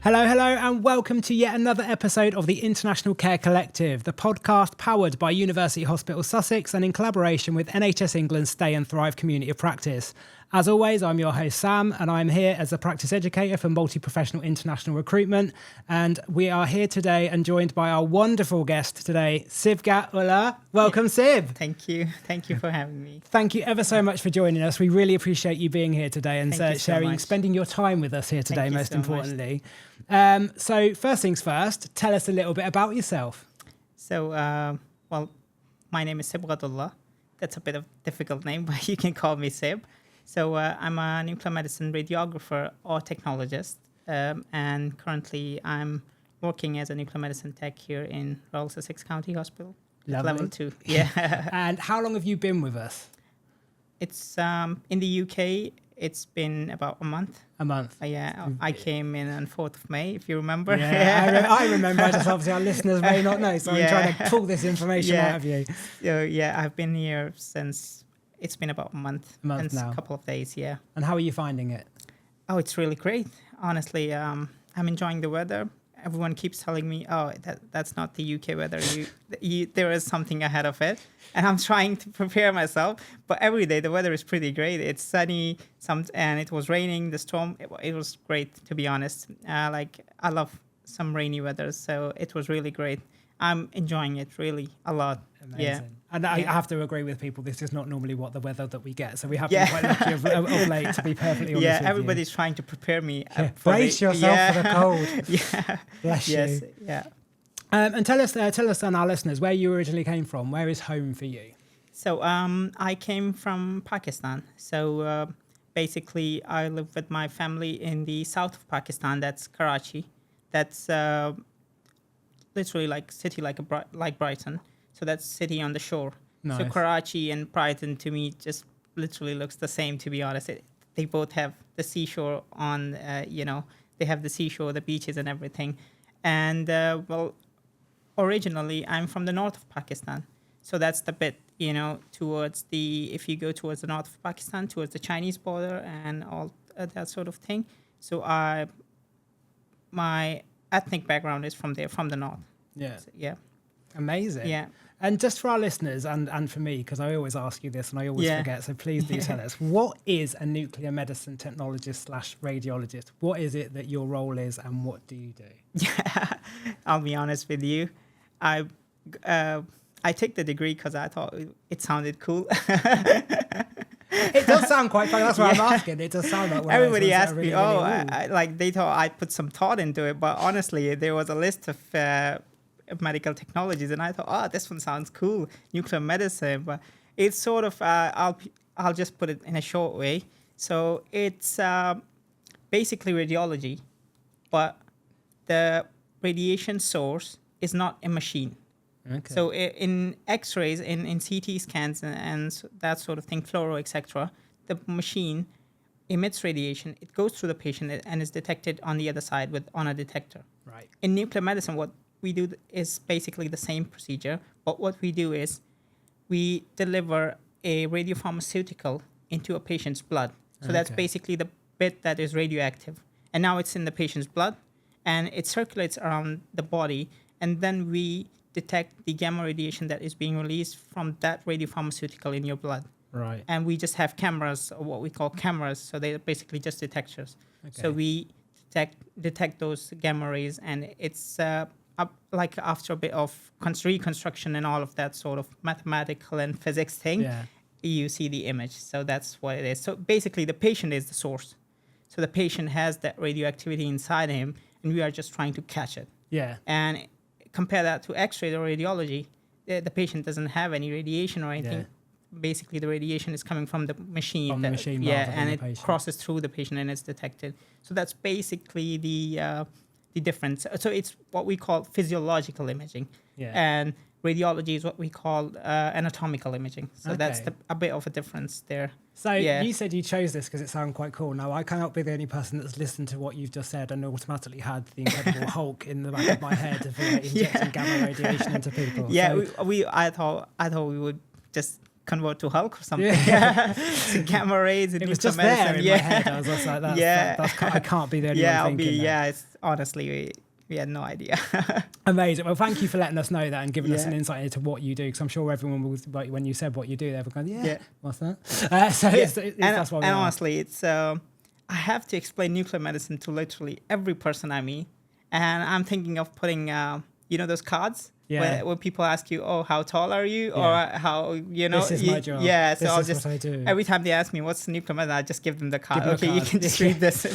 Hello, and welcome to yet another episode of the International Care Collective, the podcast powered by University Hospitals Sussex and in collaboration with NHS England's Stay and Thrive Community of Practice. As always, I'm your host, Sam, and I'm here as a practice educator for multi-professional international recruitment. And we are here today and joined by our wonderful guest today, Sibghat. Welcome, Sib. Thank you. Thank you for having me. Thank you ever so much for joining us. We really appreciate you being here today and spending your time with us here today, most importantly. So first things first, tell us a little bit about yourself. So, my name is Sibghat. That's a bit of a difficult name, but you can call me Sib. So I'm a nuclear medicine radiographer or technologist, and currently I'm working as a nuclear medicine tech here in Royal Sussex County Hospital. Lovely. Level 2. Yeah. And how long have you been with us? It's in the UK. It's been about a month. A month. Yeah, I came in on 4th of May, if you remember. Yeah, I remember. I just obviously our listeners may not know, so I'm trying to pull this information out of you. So yeah, I've been here since it's been about a month and now. A couple of days. Yeah. And how are you finding it? Oh, it's really great. Honestly, I'm enjoying the weather. Everyone keeps telling me, "Oh, that's not the UK weather. There is something ahead of it." And I'm trying to prepare myself. But every day the weather is pretty great. It's sunny, and it was raining. The storm, it was great, to be honest. I love some rainy weather, so it was really great. I'm enjoying it really a lot. Amazing. Yeah. And I have to agree with people. This is not normally what the weather that we get, so we have been quite lucky of late, to be perfectly honest. Yeah, with everybody's trying to prepare me. Brace yourself for the cold. Yeah. Bless yes. you. Yeah. And tell us and our listeners where you originally came from. Where is home for you? So I came from Pakistan. So basically, I live with my family in the south of Pakistan. That's Karachi. That's literally like city like Brighton. So that's city on the shore. Nice. So Karachi and Brighton to me just literally looks the same, to be honest. They both have the seashore on, they have the seashore, the beaches and everything. And originally I'm from the north of Pakistan. So that's the bit, if you go towards the north of Pakistan, towards the Chinese border and all that sort of thing. So my ethnic background is from there, from the north. Yeah. So, yeah. Amazing. Yeah. And just for our listeners and for me, because I always ask you this and I always forget, so please do tell us, what is a nuclear medicine technologist / radiologist? What is it that your role is and what do you do? Yeah, I'll be honest with you. I took the degree because I thought it sounded cool. It does sound quite funny. That's why I'm asking. It does sound like one everybody of those asked really, me, they thought I put some thought into it. But honestly, there was a list of medical technologies, and I thought, this one sounds cool, nuclear medicine. But it's sort of, I'll just put it in a short way. So it's basically radiology, but the radiation source is not a machine. Okay. So in X-rays, in CT scans and that sort of thing, fluoro, etc., the machine emits radiation. It goes through the patient and is detected on the other side on a detector. Right. In nuclear medicine, what we do is basically the same procedure, but what we do is we deliver a radiopharmaceutical into a patient's blood. So that's basically the bit that is radioactive. And now it's in the patient's blood, and it circulates around the body, and then we detect the gamma radiation that is being released from that radiopharmaceutical in your blood. Right. And we just have cameras, or what we call cameras, so they're basically just detectors. Okay. So we detect those gamma rays, and it's like after a bit of reconstruction and all of that sort of mathematical and physics thing, you see the image. So that's what it is. So basically the patient is the source. So the patient has that radioactivity inside him, and we are just trying to catch it. Yeah. And compare that to X-ray or radiology, the patient doesn't have any radiation or anything. Yeah. Basically, the radiation is coming from the machine. From the machine, and it crosses through the patient and it's detected. So that's basically the difference. So it's what we call physiological imaging, and radiology is what we call anatomical imaging. So that's a bit of a difference there. So you said you chose this because it sounded quite cool. Now, I cannot be the only person that's listened to what you've just said and automatically had the Incredible Hulk in the back of my head of injecting gamma radiation into people. Yeah, so I thought we would just convert to Hulk or something. Yeah. So gamma rays. It was just medicine. There in my head. I was just like, I can't be the only one thinking that. honestly, we had no idea. Amazing. Well, thank you for letting us know that and giving us an insight into what you do, because I'm sure everyone will, like, when you said what you do, they were going, what's that? That's what we are. Honestly, it's I have to explain nuclear medicine to literally every person I meet, and I'm thinking of putting those cards. Yeah. When people ask you, oh, how tall are you? Yeah. Or how, This is my job. Yeah, so This I'll is just, what I do. every time they ask me, what's nuclear medicine, I just give them the card. Give them a Okay, you card. can just read this.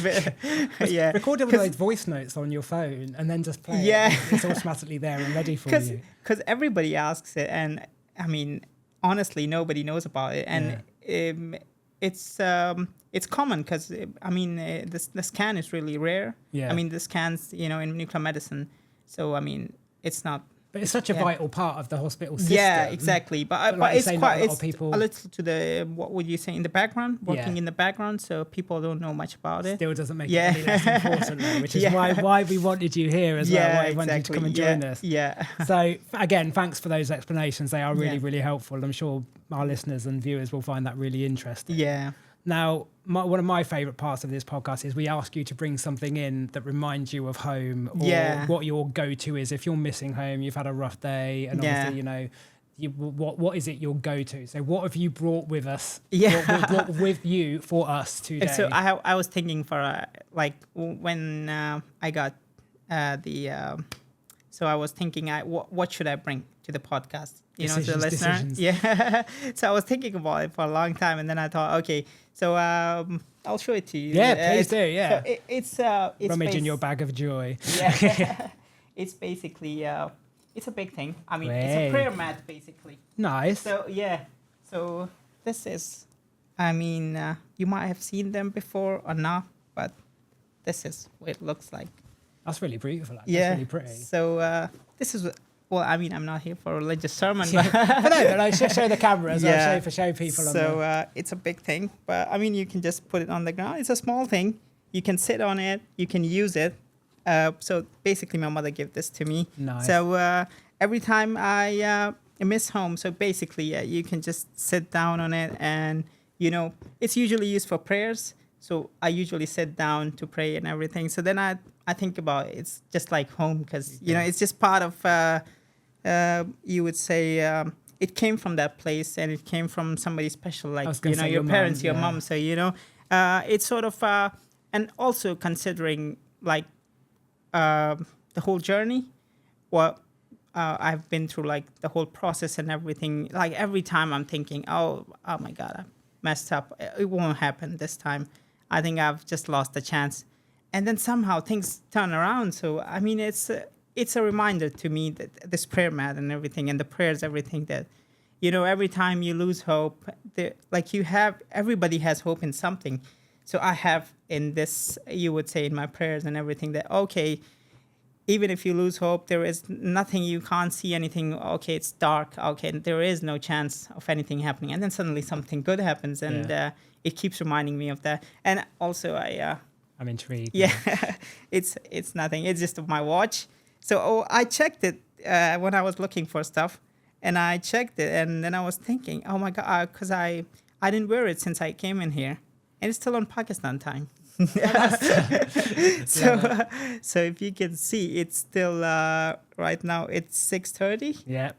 Yeah. Record it with those voice notes on your phone and then just play Yeah. it. It's automatically there and ready for you. Because everybody asks it, and I mean, honestly, nobody knows about it. And it's common because, I mean, the scan is really rare. Yeah. I mean, the scans, in nuclear medicine. So, I mean, it's not. But it's such a vital part of the hospital system. Yeah, exactly. But like it's say, quite, not a lot it's of people a little to the, what would you say, in the background, working in the background. So people don't know much about it. Still doesn't make it any less important, though, which is why we wanted you here as well. Why we wanted you to come and join us. Yeah. So again, thanks for those explanations. They are really, really helpful. I'm sure our listeners and viewers will find that really interesting. Yeah. Now, one of my favourite parts of this podcast is we ask you to bring something in that reminds you of home, or what your go-to is. If you're missing home, you've had a rough day, and obviously, what is it your go-to? So what have you brought with us? Yeah. Brought with you for us today? So I was thinking for when I got so I was thinking what should I bring to the podcast? To the listener. Decisions. Yeah. So I was thinking about it for a long time, and then I thought, okay, so I'll show it to you. Yeah, please do. Yeah. So it's rummage in your bag of joy. Yeah. It's basically it's a big thing. I mean, it's a prayer mat basically. Nice. So so this is, I mean, you might have seen them before or not, but this is what it looks like. That's really beautiful. That's really pretty. So this is. Well, I mean, I'm not here for a religious sermon, but no, show the camera as well. Show people. So it's a big thing, but I mean, you can just put it on the ground. It's a small thing. You can sit on it. You can use it. So basically, my mother gave this to me. Nice. So every time I miss home, so basically, you can just sit down on it, and it's usually used for prayers. So I usually sit down to pray and everything. So then I think about it. It's just like home because it's just part of. You would say it came from that place, and it came from somebody special, like your parents, your mom. So it's sort of and also considering like the whole journey, what I've been through, like the whole process and everything. Like every time I'm thinking, oh my God, I messed up. It won't happen this time. I think I've just lost the chance, and then somehow things turn around. So I mean, it's a reminder to me that this prayer mat and everything, and the prayers, everything that, every time you lose hope, everybody has hope in something. So I have in this, you would say in my prayers and everything, that, okay, even if you lose hope, there is nothing, you can't see anything. Okay, it's dark. Okay, there is no chance of anything happening. And then suddenly something good happens, and it keeps reminding me of that. And also I'm intrigued. Yeah, it's nothing. It's just my watch. So I checked it when I was looking for stuff, and I checked it, and then I was thinking, oh my God, because I didn't wear it since I came in here, and it's still on Pakistan time. So if you can see, it's still right now it's 6:30. Yeah.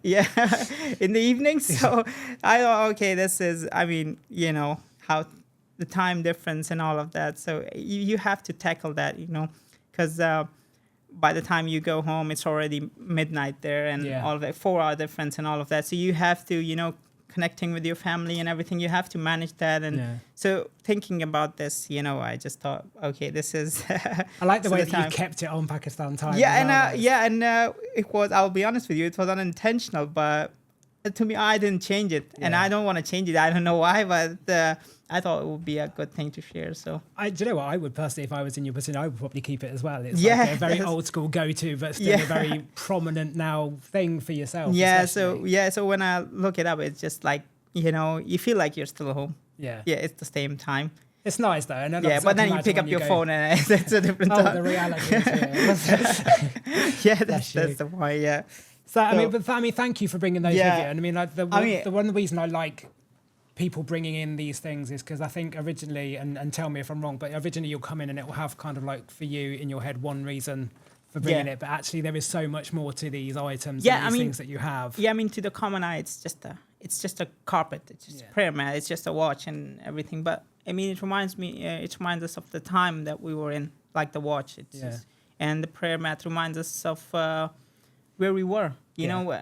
In the evening. So I thought, okay, this is, I mean, how the time difference and all of that. So you have to tackle that, because. By the time you go home, it's already midnight there, and all of that 4-hour difference and all of that. So you have to, connecting with your family and everything, you have to manage that. And so thinking about this, I just thought, okay, this is. I like the way that you kept it on Pakistan time. Yeah, and it was. I'll be honest with you, it was unintentional, but to me, I didn't change it, and I don't want to change it. I don't know why, but. I thought it would be a good thing to share. So, do you know what? I would personally, if I was in your position, I would probably keep it as well. It's like a very old school go-to, but still a very prominent now thing for yourself. Yeah. Especially. So when I look it up, it's just like you feel like you're still home. Yeah. Yeah. It's the same time. It's nice though. And but then you pick up your phone and it's a different time. The reality is, that's the point. Yeah. So I mean, thank you for bringing those with you. And I mean, like the one reason I like people bringing in these things is because I think originally, and tell me if I'm wrong, but originally you'll come in and it will have kind of like for you in your head one reason for bringing it, but actually there is so much more to these items and these things that you have. Yeah, I mean, to the common eye, it's just a carpet, it's just a prayer mat, it's just a watch and everything. But I mean, it reminds us of the time that we were in, like the watch. And the prayer mat reminds us of where we were, you know,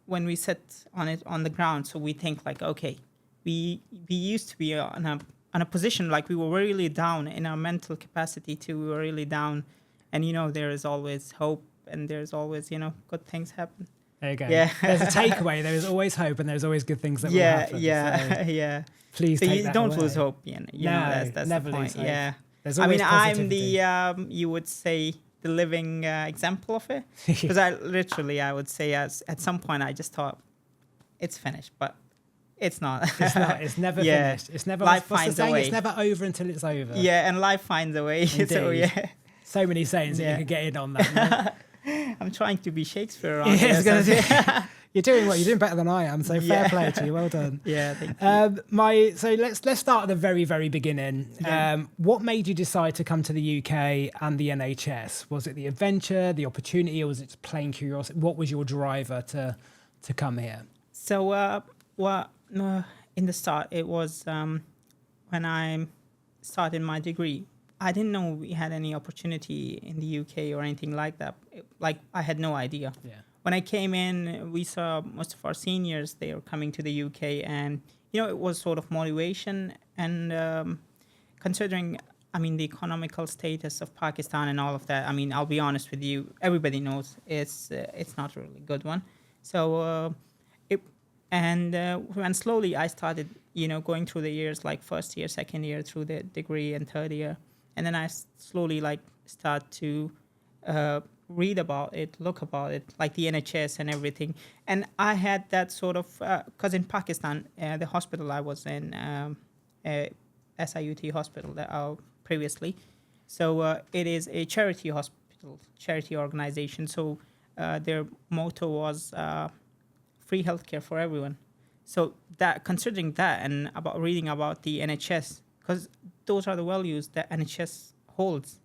when we sit on it on the ground. So we think like, okay, we used to be on a position like we were really down in our mental capacity too. We were really down, and you know, there is always hope, and there's always, you know, good things happen. There you go. Yeah. There's a takeaway. There is always hope, and there's always good things that will happen. Yeah. Please take that don't away. lose hope. You know, that's never the point. lose hope. Yeah. There's I always mean, I'm positivity. you would say, the living example of it. Because I would say, at some point, I just thought, it's finished, but it's not. It's not. It's never finished. It's never. Life what's the finds a saying? way. It's never over until it's over. Yeah, and life finds a way. So yeah. So many sayings that you could get in on that. I'm trying to be Shakespeare on this. You're doing better than I am. So fair play to you. Well done. Yeah, thank you. So let's start at the very, very beginning. What made you decide to come to the UK and the NHS? Was it the adventure, the opportunity, or was it plain curiosity? What was your driver to come here? So, in the start, it was when I started my degree. I didn't know we had any opportunity in the UK or anything like that. I had no idea. Yeah. When I came in, we saw most of our seniors, they were coming to the UK, and, you know, it was sort of motivation. And considering, I mean, the economical status of Pakistan and all of that, I mean, I'll be honest with you, everybody knows it's not a really good one. So, when slowly I started, you know, going through the years, like first year, second year, through the degree, and third year. And then I slowly start to read about it, look about it, like the NHS and everything. And I had that sort of, because in Pakistan, the hospital I was in, SIUT hospital previously. So it is a charity hospital, charity organization. So their motto was free healthcare for everyone. So that, considering that, and about reading about the NHS, because those are the values that NHS holds,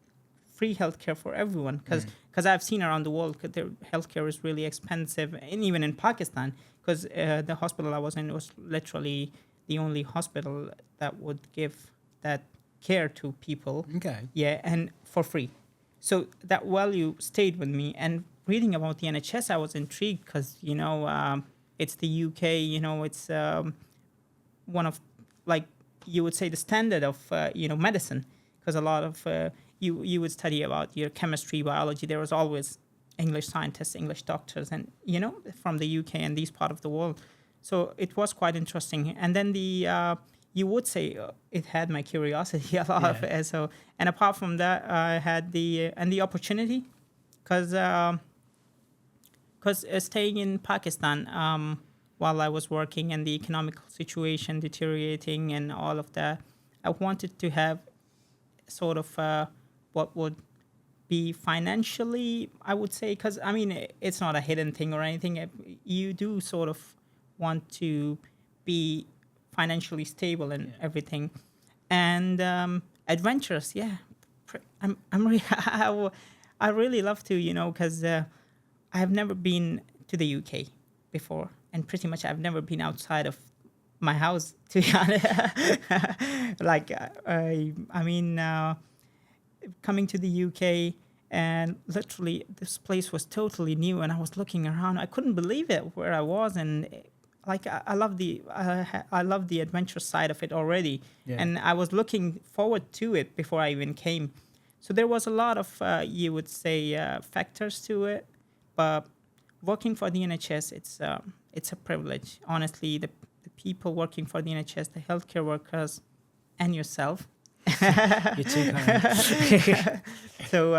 free healthcare for everyone. Because I've seen around the world that their healthcare is really expensive, and even in Pakistan, because the hospital I was in was literally the only hospital that would give that care to people. Okay. Yeah, and for free. So that value stayed with me. And reading about the NHS, I was intrigued because, you know, it's the UK, you know, it's one of, like, you would say the standard of, you know, medicine. Because a lot of, you would study about your chemistry, biology. There was always English scientists, English doctors, and, you know, from the UK and these part of the world. So it was quite interesting. And then you would say it had my curiosity a lot of it. So, and apart from that, I had the opportunity, because staying in Pakistan while I was working and the economic situation deteriorating and all of that, I wanted to have sort of what would be financially, I would say, because, I mean, it's not a hidden thing or anything. You do sort of want to be financially stable and everything. And adventurous, yeah. I really love to, you know, because I've never been to the UK before, and pretty much I've never been outside of my house, to be honest. Like, I mean, coming to the UK, and literally this place was totally new, and I was looking around. I couldn't believe it where I was, and like I love the adventure side of it already, and I was looking forward to it before I even came. So there was a lot of you would say factors to it, but working for the NHS, it's a privilege. Honestly, the people working for the NHS, the healthcare workers, and yourself. You're too kind. So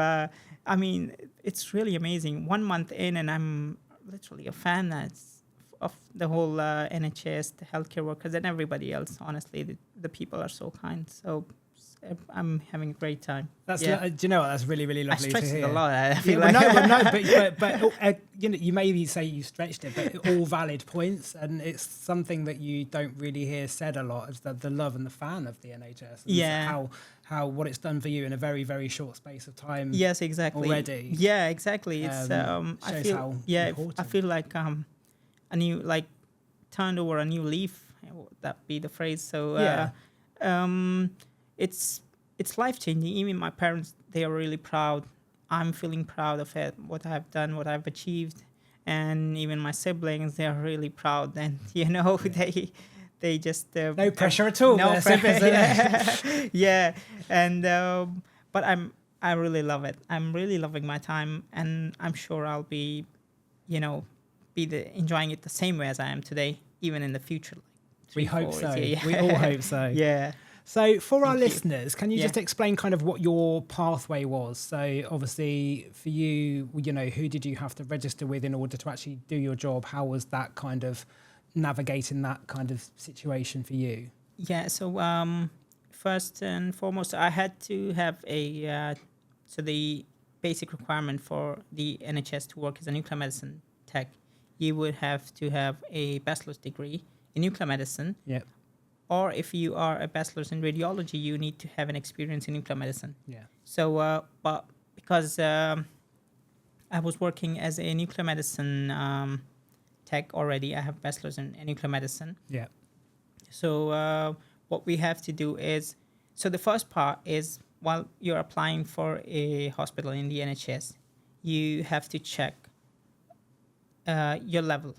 I mean, it's really amazing. 1 month in, and I'm literally a fan of the whole NHS, the healthcare workers, and everybody else. Honestly, the people are so kind. So I'm having a great time. Do you know what? That's really, really I lovely to stretched hear. it a lot. I feel but you know, you maybe say you stretched it, but all valid points, and it's something that you don't really hear said a lot, is the love and the fan of the NHS. And how what it's done for you in a very, very short space of time. Yes, exactly. Already. Yeah, exactly. It's Shows I feel how important. I feel like a new like turned over a new leaf. Would that be the phrase? So it's life changing. Even my parents, they are really proud. I'm feeling proud of it, what I've done, what I've achieved, and even my siblings, they are really proud. And they just no pressure at all. No pressure. Yeah, and but I really love it. I'm really loving my time, and I'm sure I'll be, enjoying it the same way as I am today, even in the future. We hope so. We all hope so. Yeah. So for our listeners, can you just explain kind of what your pathway was? So obviously for you, who did you have to register with in order to actually do your job? How was that kind of navigating that kind of situation for you? Yeah. So first and foremost, I had to have the basic requirement for the NHS to work as a nuclear medicine tech, you would have to have a bachelor's degree in nuclear medicine. Yep. Or if you are a bachelor's in radiology, you need to have an experience in nuclear medicine. Yeah. So, but because I was working as a nuclear medicine tech already, I have bachelor's in nuclear medicine. Yeah. So what we have to do is, so the first part is while you're applying for a hospital in the NHS, you have to check your level.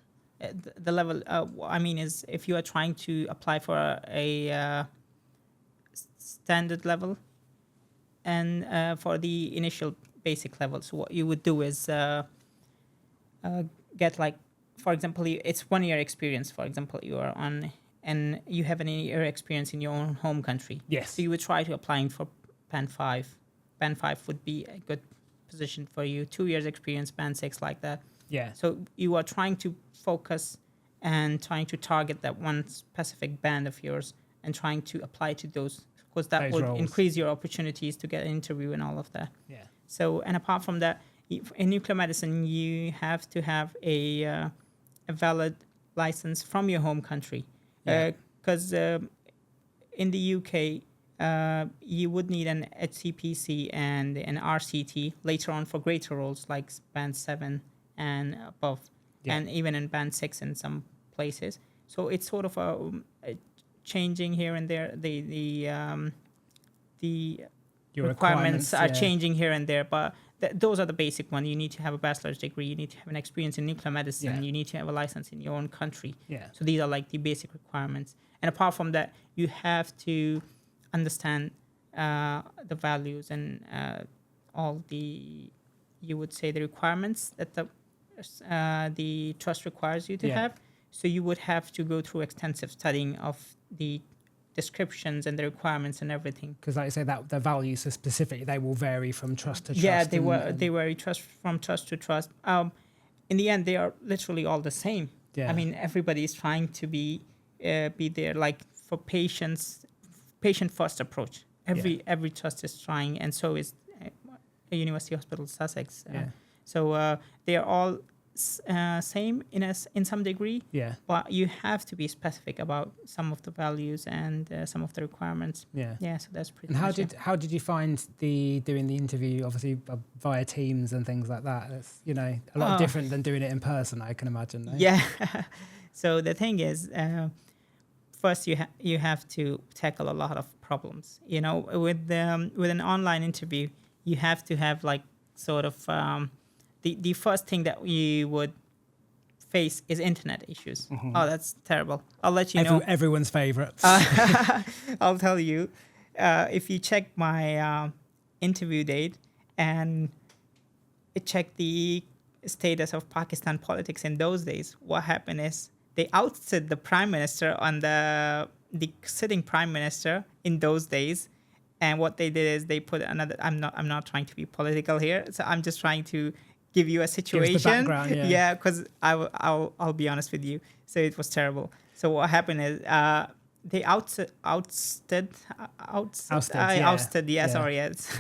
The level, I mean, is if you are trying to apply for a standard level and for the initial basic level. So what you would do is get like, for example, it's 1 year experience. For example, you are on, and you have an year experience in your own home country. Yes. So you would try to applying for Band 5. Band 5 would be a good position for you. 2 years experience, Band 6 like that. Yeah. So you are trying to focus and trying to target that one specific band of yours and trying to apply to those, because that would increase your opportunities to get an interview and all of that. Yeah. So, and apart from that, in nuclear medicine, you have to have a valid license from your home country. Because in the UK, you would need an HCPC and an RCT later on for greater roles like Band 7 and above, and even in Band 6 in some places. So it's sort of a changing here and there. The requirements are changing here and there, but those are the basic ones. You need to have a bachelor's degree. You need to have an experience in nuclear medicine. You need to have a license in your own country. Yeah. So these are like the basic requirements. And apart from that, you have to understand the values and all the, you would say, the requirements that the trust requires you to have. So you would have to go through extensive studying of the descriptions and the requirements and everything. Because like I say, that the values are specific, they will vary from trust to trust. Yeah, they vary from trust to trust. In the end, they are literally all the same. Yeah. I mean, everybody is trying to be there, like for patient first approach. Every trust is trying, and so is University Hospitals Sussex. So they are all same in some degree. Yeah. But you have to be specific about some of the values and some of the requirements. Yeah. Yeah. So that's pretty. And how did you find doing the interview? Obviously via Teams and things like that. It's a lot different than doing it in person, I can imagine. Though. Yeah. So the thing is, first you have to tackle a lot of problems. With an online interview, you have to have like sort of the first thing that you would face is internet issues. Mm-hmm. Oh, that's terrible. I'll let you know. Everyone's favorite. I'll tell you. If you check my interview date and check the status of Pakistan politics in those days, what happened is they ousted the prime minister on the sitting prime minister in those days. And what they did is they put another. I'm not trying to be political here, so I'm just trying to give you a situation. Because I'll be honest with you. So it was terrible. So what happened is they ousted. Yeah. Sorry, yes.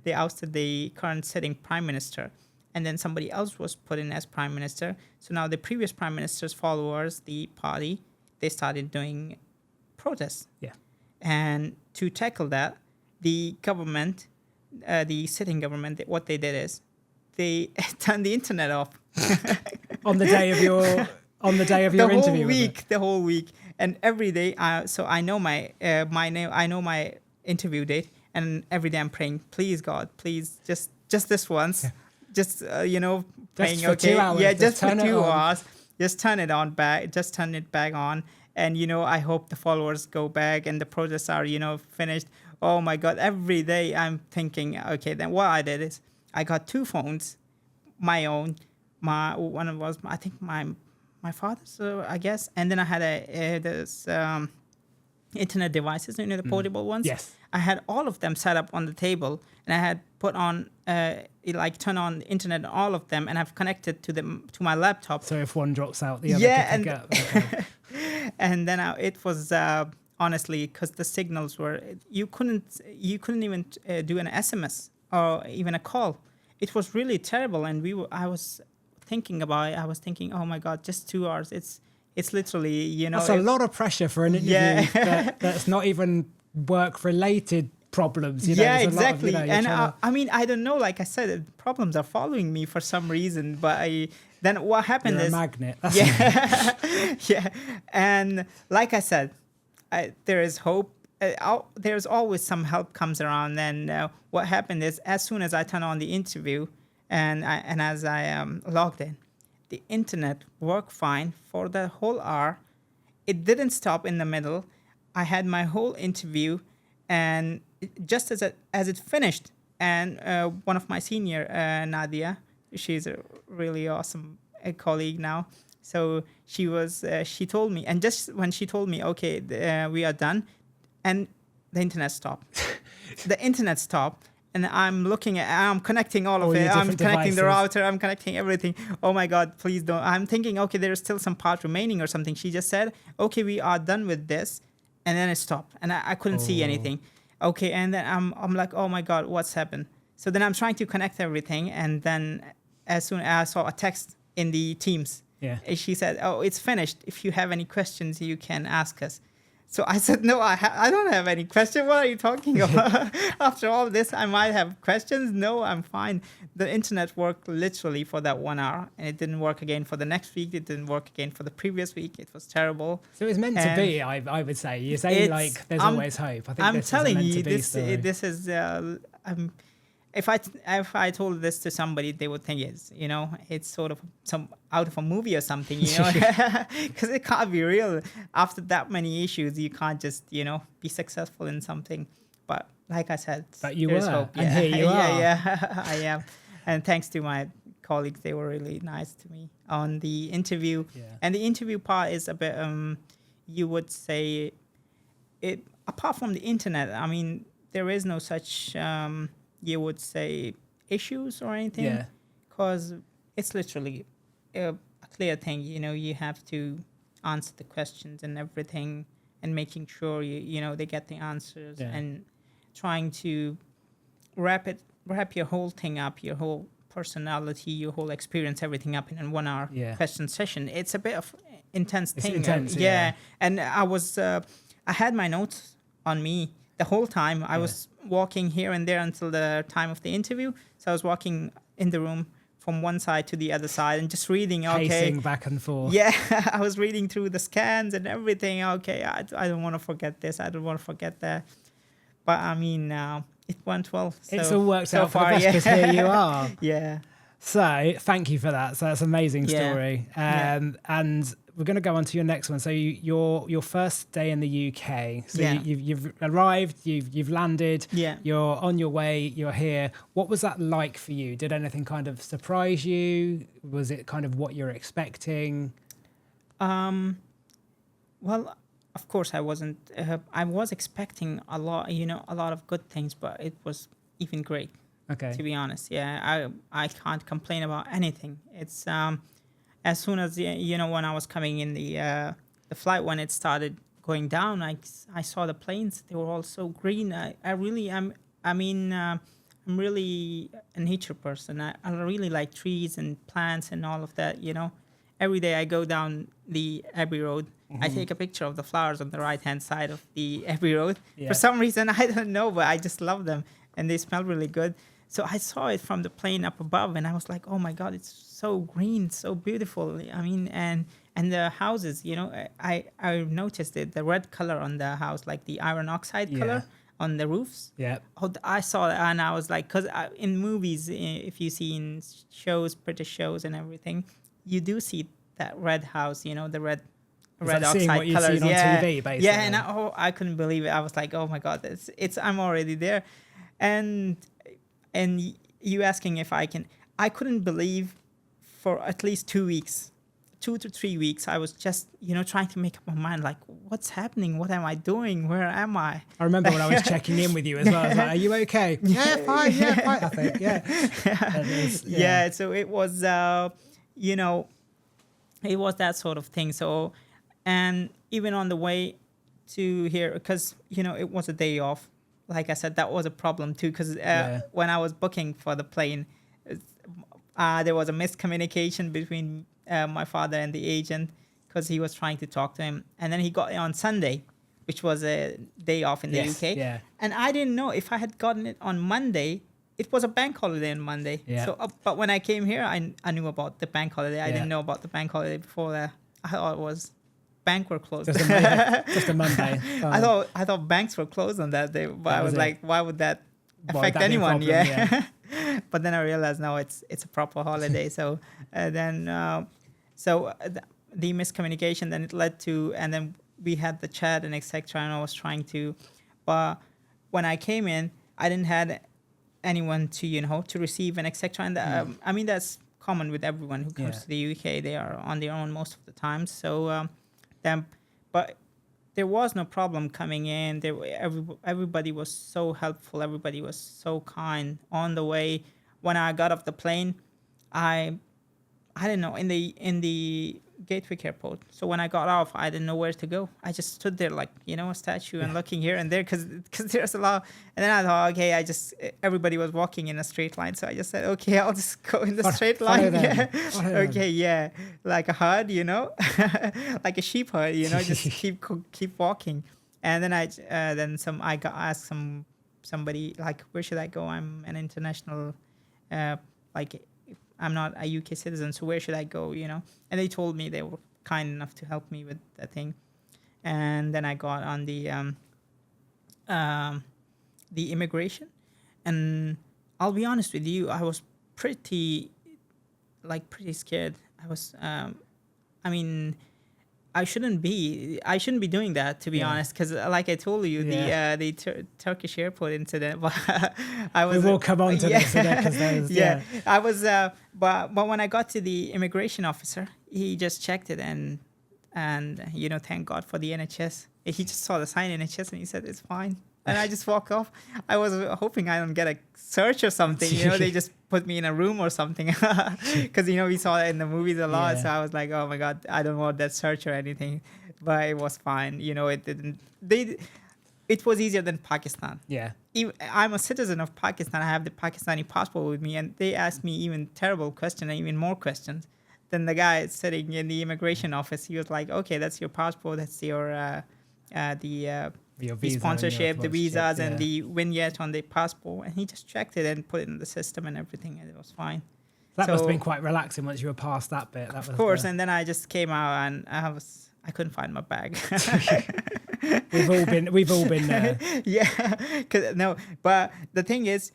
They ousted the current sitting prime minister, and then somebody else was put in as prime minister. So now the previous prime minister's followers, the party, they started doing protests. Yeah. And to tackle that, the government, the sitting government, what they did is they turned the internet off. On the day of your interview. The whole week, and every day. So I know my name. I know my interview date, and every day I'm praying, please God, please just this once, just praying. For 2 hours. Yeah, just for 2 hours. Just turn it on back. Just turn it back on, and I hope the followers go back and the protests are finished. Oh my God! Every day I'm thinking, okay, then what I did is I got 2 phones, my own. One was I think my father's, I guess, and then I had this internet devices, the portable ones. Yes. I had all of them set up on the table, and I had put on turn on the internet on all of them, and I've connected to my laptop. So if one drops out, the other can pick up. Okay. And then it was honestly, because the signals were you couldn't even do an SMS or even a call. It was really terrible, and I was thinking about it. I was thinking, oh my God, just 2 hours. It's literally, That's a lot of pressure for an interview that's not even work-related problems. Yeah, exactly. And I don't know. Like I said, problems are following me for some reason. But then what happened You're is a magnet. yeah. And like I said, there is hope. There's always some help comes around. And what happened is, as soon as I turn on the interview, and as I logged in, the internet worked fine for the whole hour. It didn't stop in the middle. I had my whole interview, and just as it finished, and one of my senior, Nadia, she's a really awesome colleague now. So she told me, and just when she told me, okay, we are done, and the internet stopped. The internet stopped. And I'm connecting all of it. I'm connecting the router. I'm connecting everything. Oh my God, please don't. I'm thinking, okay, there's still some part remaining or something. She just said, okay, we are done with this. And then it stopped. And I couldn't see anything. Okay. And then I'm like, oh my God, what's happened? So then I'm trying to connect everything. And then as soon as I saw a text in the Teams, she said, oh, it's finished. If you have any questions, you can ask us. So I said, no, I don't have any question. What are you talking about? After all this, I might have questions. No, I'm fine. The internet worked literally for that 1 hour, and it didn't work again for the next week. It didn't work again for the previous week. It was terrible. So it was meant to be, I would say. You're saying there's always hope. I think I'm telling you, this is if I told this to somebody, they would think it's sort of some out of a movie or something, because it can't be real. After that many issues, you can't just be successful in something. But like I said, but you were, hope. And here you are. Yeah, I am. And thanks to my colleagues, they were really nice to me on the interview. Yeah. And the interview part is a bit, you would say, apart from the internet, I mean, there is no such. You would say issues or anything, because it's literally a clear thing. You have to answer the questions and everything, and making sure they get the answers, and trying to wrap your whole thing up, your whole personality, your whole experience, everything up in a 1 hour question session. It's a bit of intense thing. Intense, And I had my notes on me the whole time. I was walking here and there until the time of the interview. So I was walking in the room from one side to the other side and just reading. Pacing back and forth. Yeah, I was reading through the scans and everything. Okay, I don't want to forget this. I don't want to forget that. But I mean, it went well. It's all worked out for the best, because here you are. Yeah. So thank you for that. So that's an amazing story. And we're going to go on to your next one. So your first day in the UK. So you've arrived, you've landed, you're on your way, you're here. What was that like for you? Did anything kind of surprise you? Was it kind of what you're expecting? Well, of course I wasn't. I was expecting a lot of good things, but it was even great. Okay. To be honest, I can't complain about anything. It's as soon as when I was coming in the flight, when it started going down, I saw the plains. They were all so green. I'm really a nature person. I really like trees and plants and all of that, you know. Every day I go down the Abbey Road. I take a picture of the flowers on the right-hand side of the Abbey Road. Yeah. For some reason, I don't know, but I just love them. And they smell really good. So I saw it from the plane up above, and I was like, oh, my God, it's so green, so beautiful. I mean, and the houses, you know, I noticed it, the red color on the house, like the iron oxide color on the roofs. Yeah. Oh, I saw that, and I was like, because in movies, if you see in shows, British shows and everything, you do see that red house, you know, the red oxide colors. On TV, basically. Yeah, and I couldn't believe it. I was like, oh my God, it's I'm already there. And you asking if I couldn't believe for at least 2 weeks. 2 to 3 weeks, I was just, you know, trying to make up my mind, like, what's happening? What am I doing? Where am I? I remember when I was checking in with you as well. I was like, are you okay? Yeah, fine, I think, yeah. So it was, you know, it was that sort of thing. So, and even on the way to here, because, you know, it was a day off. Like I said, that was a problem too, because when I was booking for the plane, there was a miscommunication between my father and the agent, because he was trying to talk to him. And then he got it on Sunday, which was a day off in the UK. Yeah. And I didn't know if I had gotten it on Monday. It was a bank holiday on Monday. Yeah. So, but when I came here, I knew about the bank holiday. I didn't know about the bank holiday before that. I thought it was bank were closed. Just a Monday. I thought banks were closed on that day, but I was like, why would that affect anyone? Problem, yeah. But then I realized, no, it's a proper holiday. So the miscommunication, then it led to, and then we had the chat and etc. And I was trying to, but when I came in, I didn't have anyone to, you know, to receive and etc. And I mean, that's common with everyone who comes to the UK. They are on their own most of the time. So but there was no problem coming in. Everybody was so helpful. Everybody was so kind. On the way, when I got off the plane, I didn't know, in the Gatwick airport. So when I got off, I didn't know where to go. I just stood there like, you know, a statue and looking here and there, because there's a lot. And then I thought, okay, everybody was walking in a straight line. So I just said, okay, I'll just go in the straight line. Okay, like a herd, you know, like a sheep herd, you know, just keep walking. And then I got asked somebody, like, where should I go? I'm an international, I'm not a UK citizen, so where should I go, you know? And they told me, they were kind enough to help me with that thing. And then I got on the immigration. And I'll be honest with you, I was pretty scared. I was, I shouldn't be doing that, to be honest, because like I told you, the Turkish airport incident. I was. We will come on to this, because I was. But when I got to the immigration officer, he just checked it, and you know, thank God for the NHS. He just saw the sign NHS and he said it's fine. And I just walked off. I was hoping I don't get a search or something. You know, they just put me in a room or something. Because, you know, we saw it in the movies a lot. So I was like, oh, my God, I don't want that search or anything. But it was fine. You know, it didn't. It was easier than Pakistan. Yeah. I'm a citizen of Pakistan. I have the Pakistani passport with me. And they asked me even terrible questions and even more questions than the guy sitting in the immigration office. He was like, okay, that's your passport. That's your the sponsorship, the visas, and the vignette on the passport. And he just checked it and put it in the system and everything, and it was fine. That must have been quite relaxing once you were past that bit. Of course, and then I just came out and I couldn't find my bag. We've all been there. But the thing is,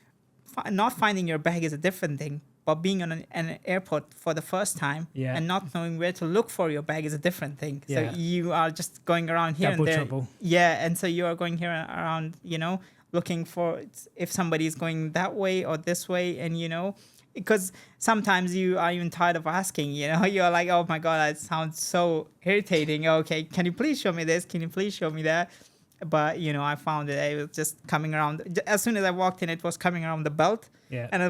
not finding your bag is a different thing. But being on an airport for the first time and not knowing where to look for your bag is a different thing. So you are just going around here and there. Trouble. Yeah, and so you are going here around, you know, looking for if somebody is going that way or this way, and you know, because sometimes you are even tired of asking. You know, you're like, oh my God, that sounds so irritating. Okay, can you please show me this? Can you please show me that? But, you know, I found it. It was just coming around. As soon as I walked in, it was coming around the belt. Yeah. And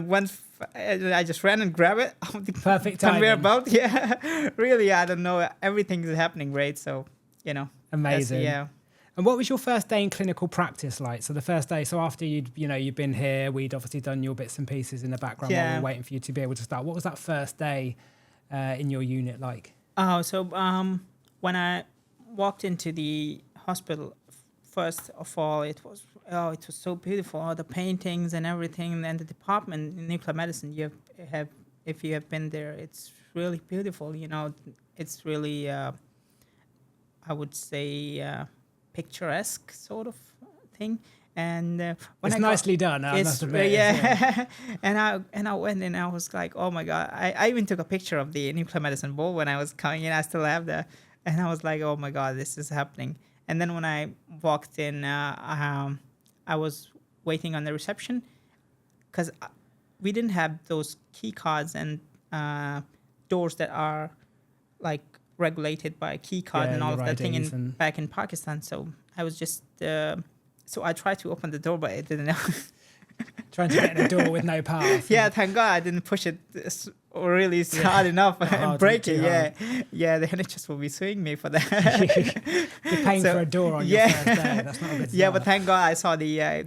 I just ran and grabbed it. Perfect timing. Conveyor belt. Yeah. Really, I don't know. Everything is happening great. So, you know. Amazing. Yeah. And what was your first day in clinical practice like? So the first day, so after you'd been here, we'd obviously done your bits and pieces in the background while we were waiting for you to be able to start. What was that first day in your unit like? So when I walked into the hospital, first of all, it was so beautiful. All the paintings and everything, and the department in nuclear medicine. If you have been there, it's really beautiful. It's really I would say picturesque sort of thing. And when it's nicely done. I must admit. Yeah. and I went in and I was like, oh my god! I even took a picture of the nuclear medicine ball when I was coming in. I still have that, and I was like, oh my god, this is happening. And then when I walked in, I was waiting on the reception because we didn't have those key cards and doors that are like regulated by a key card and all of that thing back in Pakistan. So I was just so I tried to open the door, but it didn't. Trying to get in a door with no path. Yeah, thank God I didn't push it really hard enough and break it. Yeah, the NHS will be suing me for that. You're paying for a door on your first day. That's not a good start. Yeah, but thank God I saw the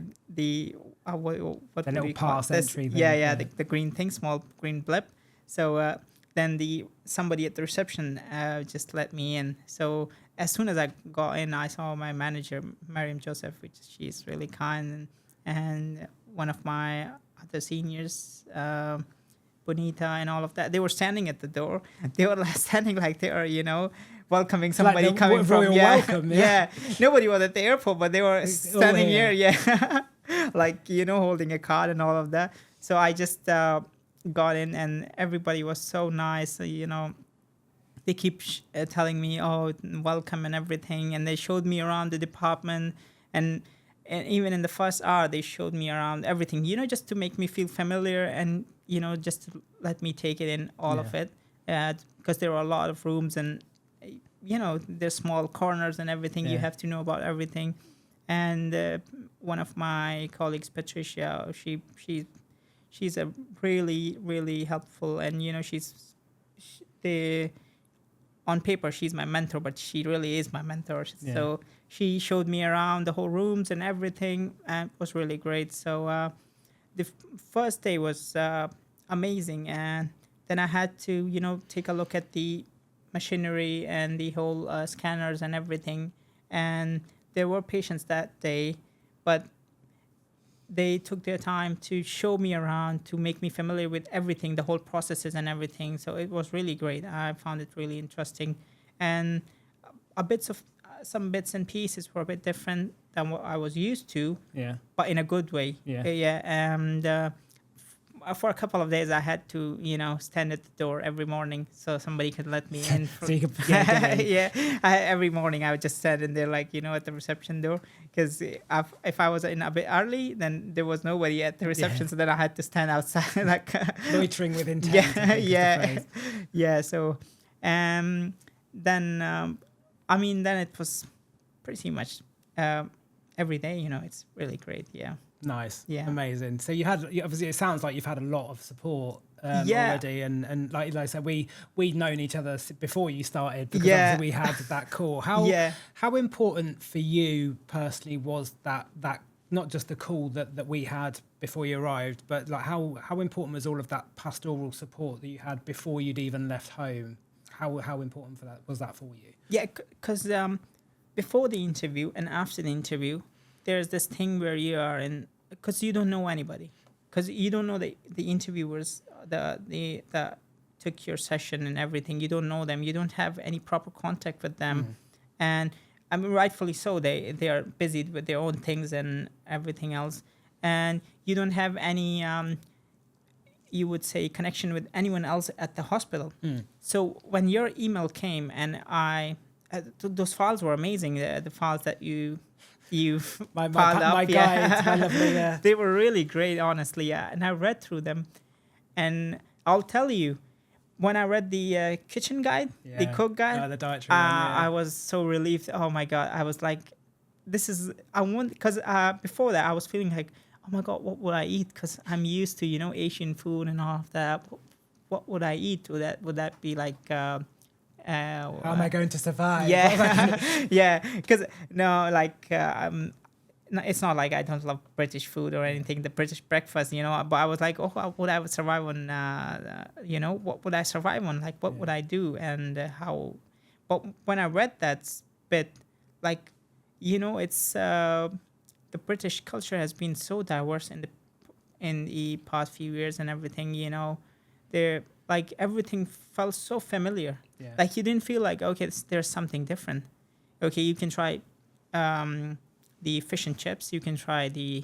what the little pass entry. The green thing, small green blip. So then somebody at the reception just let me in. So as soon as I got in, I saw my manager, Mariam Joseph, which she's really kind, and one of my other seniors, Bonita, and all of that. They were standing at the door. They were standing like they are, welcoming somebody like coming from. Welcome, yeah. Nobody was at the airport, but they were standing here. Yeah, like holding a card and all of that. So I just got in, and everybody was so nice. They keep telling me, oh, welcome and everything. And they showed me around the department. And even in the first hour, they showed me around everything, just to make me feel familiar and, just to let me take it in all of it. Because there are a lot of rooms and, there's small corners and everything. You have to know about everything. And one of my colleagues, Patricia, she's a really, really helpful. And, on paper, she's my mentor, but she really is my mentor. Yeah. So she showed me around the whole rooms and everything, and it was really great. So the first day was amazing. And then I had to, take a look at the machinery and the whole scanners and everything. And there were patients that day, but they took their time to show me around, to make me familiar with everything, the whole processes and everything. So it was really great. I found it really interesting. And some bits and pieces were a bit different than what I was used to, but in a good way. Yeah. And for a couple of days, I had to, stand at the door every morning so somebody could let me in. So you could get in. Every morning I would just stand in there, like, at the reception door. Because if I was in a bit early, then there was nobody at the reception. So then I had to stand outside, like loitering with intent. Yeah. So, then it was pretty much every day. It's really great. Yeah. Nice. Yeah. Amazing. So obviously it sounds like you've had a lot of support already, and like I said, we'd known each other before you started because obviously we had that core. How important for you personally was that not just the call that we had before you arrived, but like how important was all of that pastoral support that you had before you'd even left home? How important was that for you? Yeah, because before the interview and after the interview, there's this thing where you are in, because you don't know anybody, because you don't know the interviewers that took your session and everything. You don't know them. You don't have any proper contact with them. And I mean, rightfully so. They are busy with their own things and everything else. And you don't have any, you would say, connection with anyone else at the hospital. So when your email came and those files were amazing. The files that you piled up. My guides, my lovely, they were really great, honestly. And I read through them. And I'll tell you, when I read the kitchen guide, the cook guide, the dietary one, I was so relieved. Oh my God. I was like, because before that I was feeling like, oh my God, what would I eat? Because I'm used to, Asian food and all of that. What would I eat? Would that be like How am I going to survive? Yeah, yeah. Because no, like it's not like I don't love British food or anything. The British breakfast, But I was like, oh, how would I survive on? What would I survive on? Like, what would I do? And how? But when I read that bit, like, it's the British culture has been so diverse in the past few years and everything. They're like everything felt so familiar. Yeah. Like you didn't feel like okay, there's something different. Okay, you can try the fish and chips. You can try the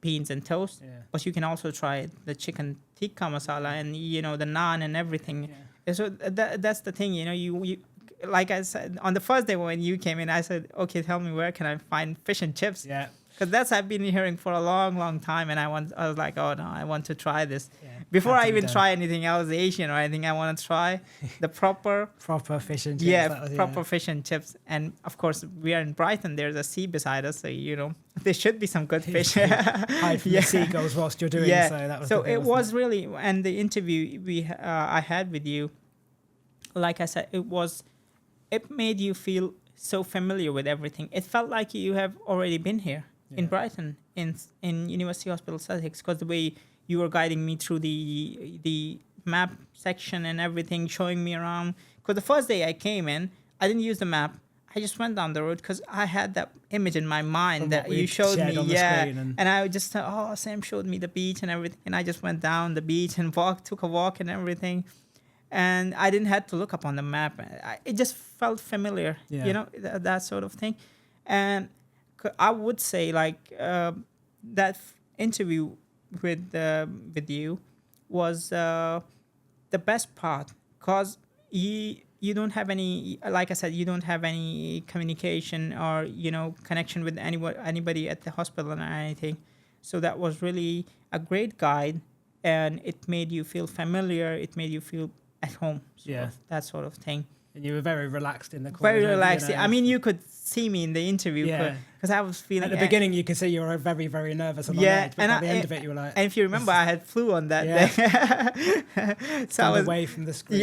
beans and toast, but you can also try the chicken tikka masala and the naan and everything. Yeah. So that's the thing. You like I said on the first day when you came in, I said, okay, tell me where can I find fish and chips? Yeah. Because that's I've been hearing for a long, long time, and I was like, oh no, I want to try this. Yeah. Before I even try anything else Asian or anything, I want to try the proper fish and chips. Yeah, proper fish and chips. And of course, we are in Brighton. There's a sea beside us, so there should be some good fish. Hide from the seagulls whilst you're doing so. That was so it was really, and the interview I had with you, like I said, it made you feel so familiar with everything. It felt like you have already been here in Brighton, in University Hospitals Sussex, because the way you were guiding me through the map section and everything, showing me around. Because the first day I came in, I didn't use the map. I just went down the road because I had that image in my mind that you showed me. And I just thought, Sam showed me the beach and everything. And I just went down the beach and took a walk and everything. And I didn't have to look up on the map. It just felt familiar, that sort of thing. And I would say that interview with you was the best part, because you don't have any, like I said, you don't have any communication or connection with anybody at the hospital or anything. So that was really a great guide, and it made you feel familiar. It made you feel at home. That sort of thing. And you were very relaxed in the corner. Very relaxed. I mean, you could see me in the interview because I was feeling... At the beginning, you could see you were very, very nervous on the edge, but at the end of it, you were like... And if you remember, I had flu on that day. So I was away from the screen.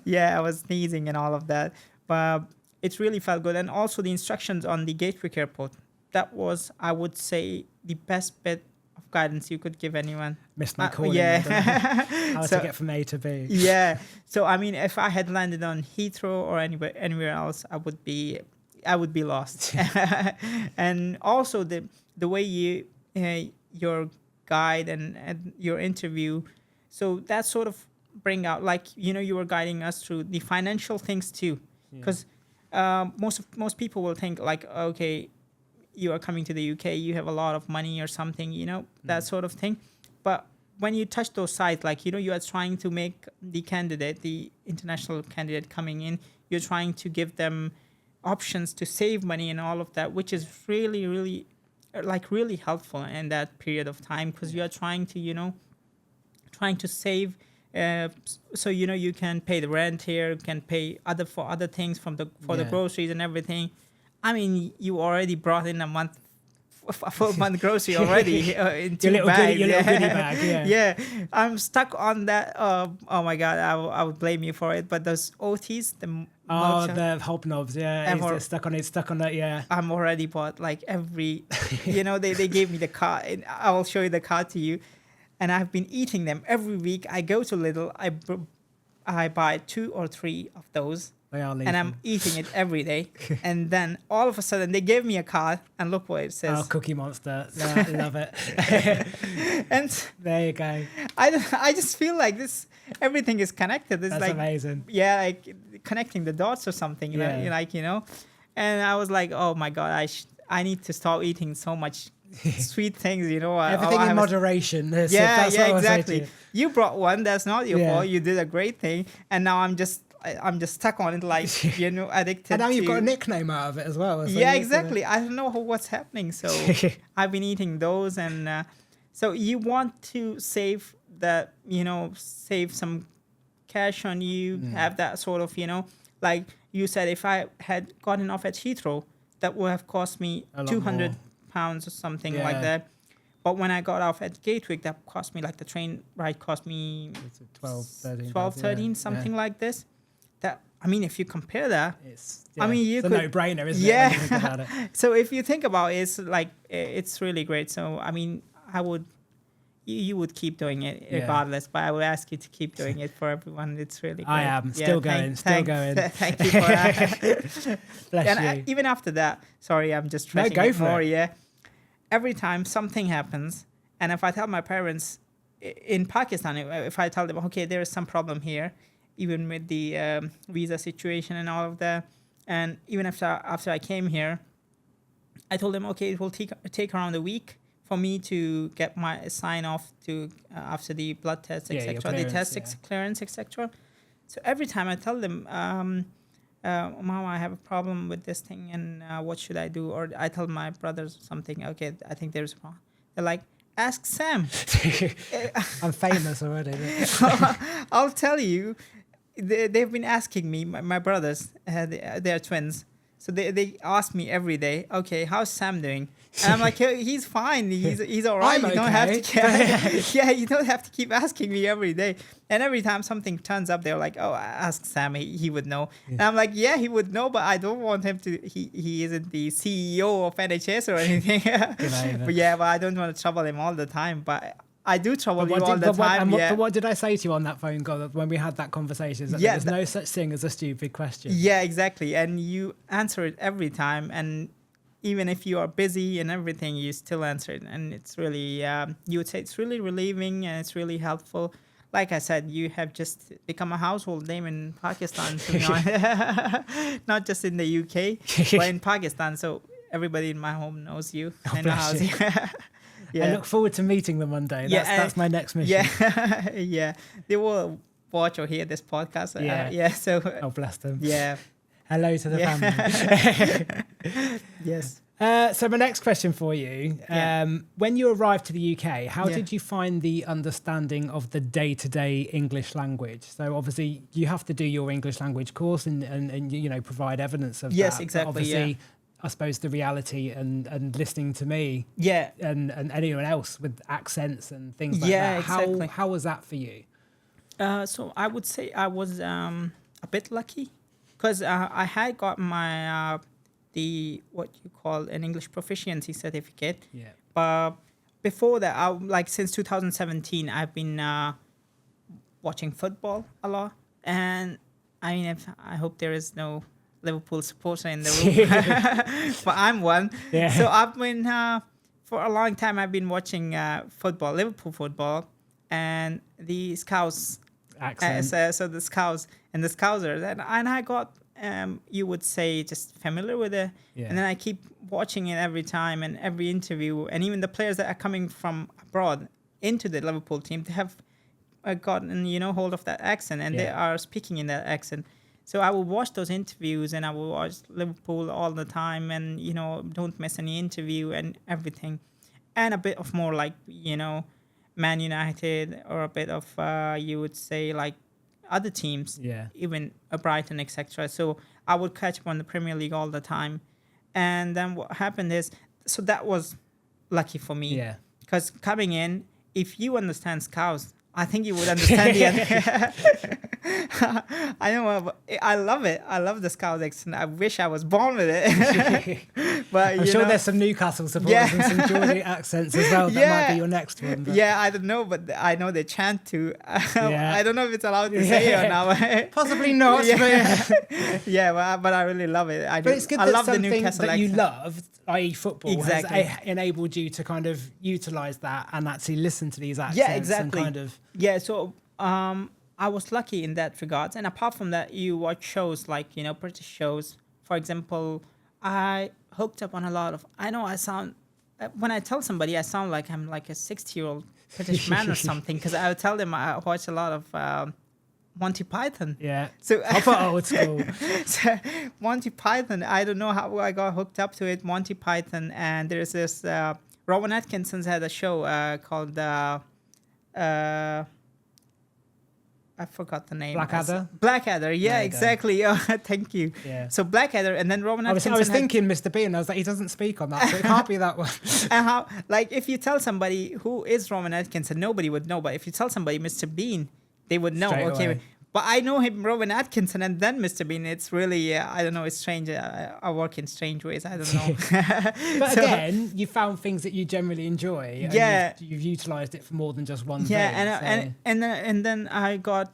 Yeah, I was sneezing and all of that. But it really felt good. And also the instructions on the Gatwick Airport. That was, I would say, the best bit of guidance you could give anyone. Missed my calling. How to get from A to B. Yeah. So I mean, if I had landed on Heathrow or anywhere else, I would be lost. And also the way your guide and your interview, so that sort of bring out, like, you were guiding us through the financial things too, because most people will think like, okay, you are coming to the UK, you have a lot of money or something, that sort of thing. But when you touch those sides, like, you are trying to make the international candidate coming in, you're trying to give them options to save money and all of that, which is really, really, really helpful in that period of time, because you are trying to save, so you can pay the rent here, you can pay other things for the groceries and everything. I mean, you already brought in a full month grocery already in 2 bags. Your little goodie bag, yeah. I'm stuck on that. Oh my God, I would blame you for it. But those OTs, the hobnobs, stuck on that, yeah. I'm already bought like every, they gave me the card. And I will show you the card to you. And I've been eating them every week. I go to Lidl, I buy 2 or 3 of those. And I'm eating it every day. And then all of a sudden they gave me a card, and look what it says. Oh, Cookie Monster. Yeah, I love it. And there you go. I just feel like everything is connected. It's That's amazing. Yeah, like connecting the dots or something. And I was like, oh my God, I need to stop eating so much sweet things, Everything in moderation. Exactly. You brought one. That's not your fault. You did a great thing. And now I'm just stuck on it, like, addicted. And now you've got a nickname out of it as well. So exactly. I don't know what's happening. So I've been eating those. And so you want to save that, save some cash on you, have that sort of, like you said, if I had gotten off at Heathrow, that would have cost me £200 or something like that. But when I got off at Gatwick, that cost me, like the train ride cost me 12, 13, something like this. if you compare that, It's you it's could, a no-brainer, isn't it? When you think about it. So if you think about it, it's like it's really great. So I would. You would keep doing it regardless, but I would ask you to keep doing it for everyone. It's really great. I am still going. Thank you for that. Bless you. Even after that, sorry, I'm just stressing go it for more. it. Yeah, every time something happens, and if I tell my parents in Pakistan, if I tell them, okay, there is some problem here, even with the visa situation and all of that, and even after I came here, I told them, okay, it will take around a week for me to get my sign off to after the blood test, etc., the test clearance, etc. So every time I tell them, Mom, I have a problem with this thing, and what should I do? Or I tell my brothers something. Okay, I think there's a problem. They're like, ask Sam. I'm famous already. I'll tell you, they've been asking me. My brothers, they're twins. So they ask me every day, okay, how's Sam doing? And I'm like, he's fine. He's all right. You don't have to. You don't have to keep asking me every day. And every time something turns up, they're like, oh, ask Sam. He would know. Yeah. And I'm like, yeah, he would know, but I don't want him to. He isn't the CEO of NHS or anything. But I don't want to trouble him all the time. But I do trouble you all the time. But what did I say to you on that phone call when we had that conversation? There's no such thing as a stupid question. Yeah, exactly. And you answer it every time. And even if you are busy and everything, you still answer it. And it's really, you would say it's really relieving and it's really helpful. Like I said, you have just become a household name in Pakistan, to be honest. Not just in the UK, but in Pakistan. So everybody in my home knows you. I look forward to meeting them one day. That's my next mission. Yeah. They will watch or hear this podcast. So. Oh, bless them. Yeah. Hello to the family. Yes. So my next question for you, when you arrived to the UK, how did you find the understanding of the day-to-day English language? So obviously you have to do your English language course and provide evidence of that. Yes, exactly. But obviously, I suppose the reality and listening to me and anyone else with accents and things like that. Exactly. How was that for you? So I would say I was a bit lucky because I had got my what you call an English proficiency certificate. Yeah. But before that, since 2017, I've been watching football a lot, and I hope there is no Liverpool supporter in the room, but I'm one. Yeah. So I've been for a long time. I've been watching football, Liverpool football, and the Scouts accent. So the Scouts and the Scousers, and I got you would say just familiar with it, and then I keep watching it every time and every interview, and even the players that are coming from abroad into the Liverpool team, they have gotten hold of that accent, and they are speaking in that accent. So I will watch those interviews and I will watch Liverpool all the time and, don't miss any interview and everything. And a bit of more like, Man United or a bit of, you would say, like other teams, even Brighton, etc. So I would catch up on the Premier League all the time. And then what happened is, so that was lucky for me. Yeah. Because coming in, if you understand Scouts, I think you would understand the other. I know, I love it. I love the Scouse accent. I wish I was born with it. But I'm sure there's some Newcastle supporters and some Geordie accents as well. That might be your next one. But. Yeah, I don't know, but I know they chant too. I don't know if it's allowed to say it or not. Possibly not. But I really love it. But it's good I that love something the Newcastle that accent. you love, i.e. football, has enabled you to kind of utilise that and actually listen to these accents. Yeah, exactly. And kind of... Yeah, so I was lucky in that regards. And apart from that, you watch shows like, British shows. For example, I hooked up on a lot of... I know I sound... When I tell somebody, I sound like I'm like a 60-year-old British man or something, because I would tell them I watch a lot of Monty Python. Yeah, so proper old school. So Monty Python, I don't know how I got hooked up to it. Monty Python, and there's this... Rowan Atkinson's had a show called... I forgot the name. Blackadder, yeah, exactly. Oh, thank you. Yeah. So Blackadder, and then Rowan Atkinson. I was thinking Mr. Bean. I was like, he doesn't speak on that, so it can't be that one. And how, if you tell somebody who is Rowan Atkinson, nobody would know. But if you tell somebody Mr. Bean, they would know. Straight away. But I know him, Rowan Atkinson, and then Mr. Bean. It's really, I don't know, it's strange. I work in strange ways. I don't know. But again, you found things that you generally enjoy. And Yeah. you've utilised it for more than just one Yeah, thing. and then I got.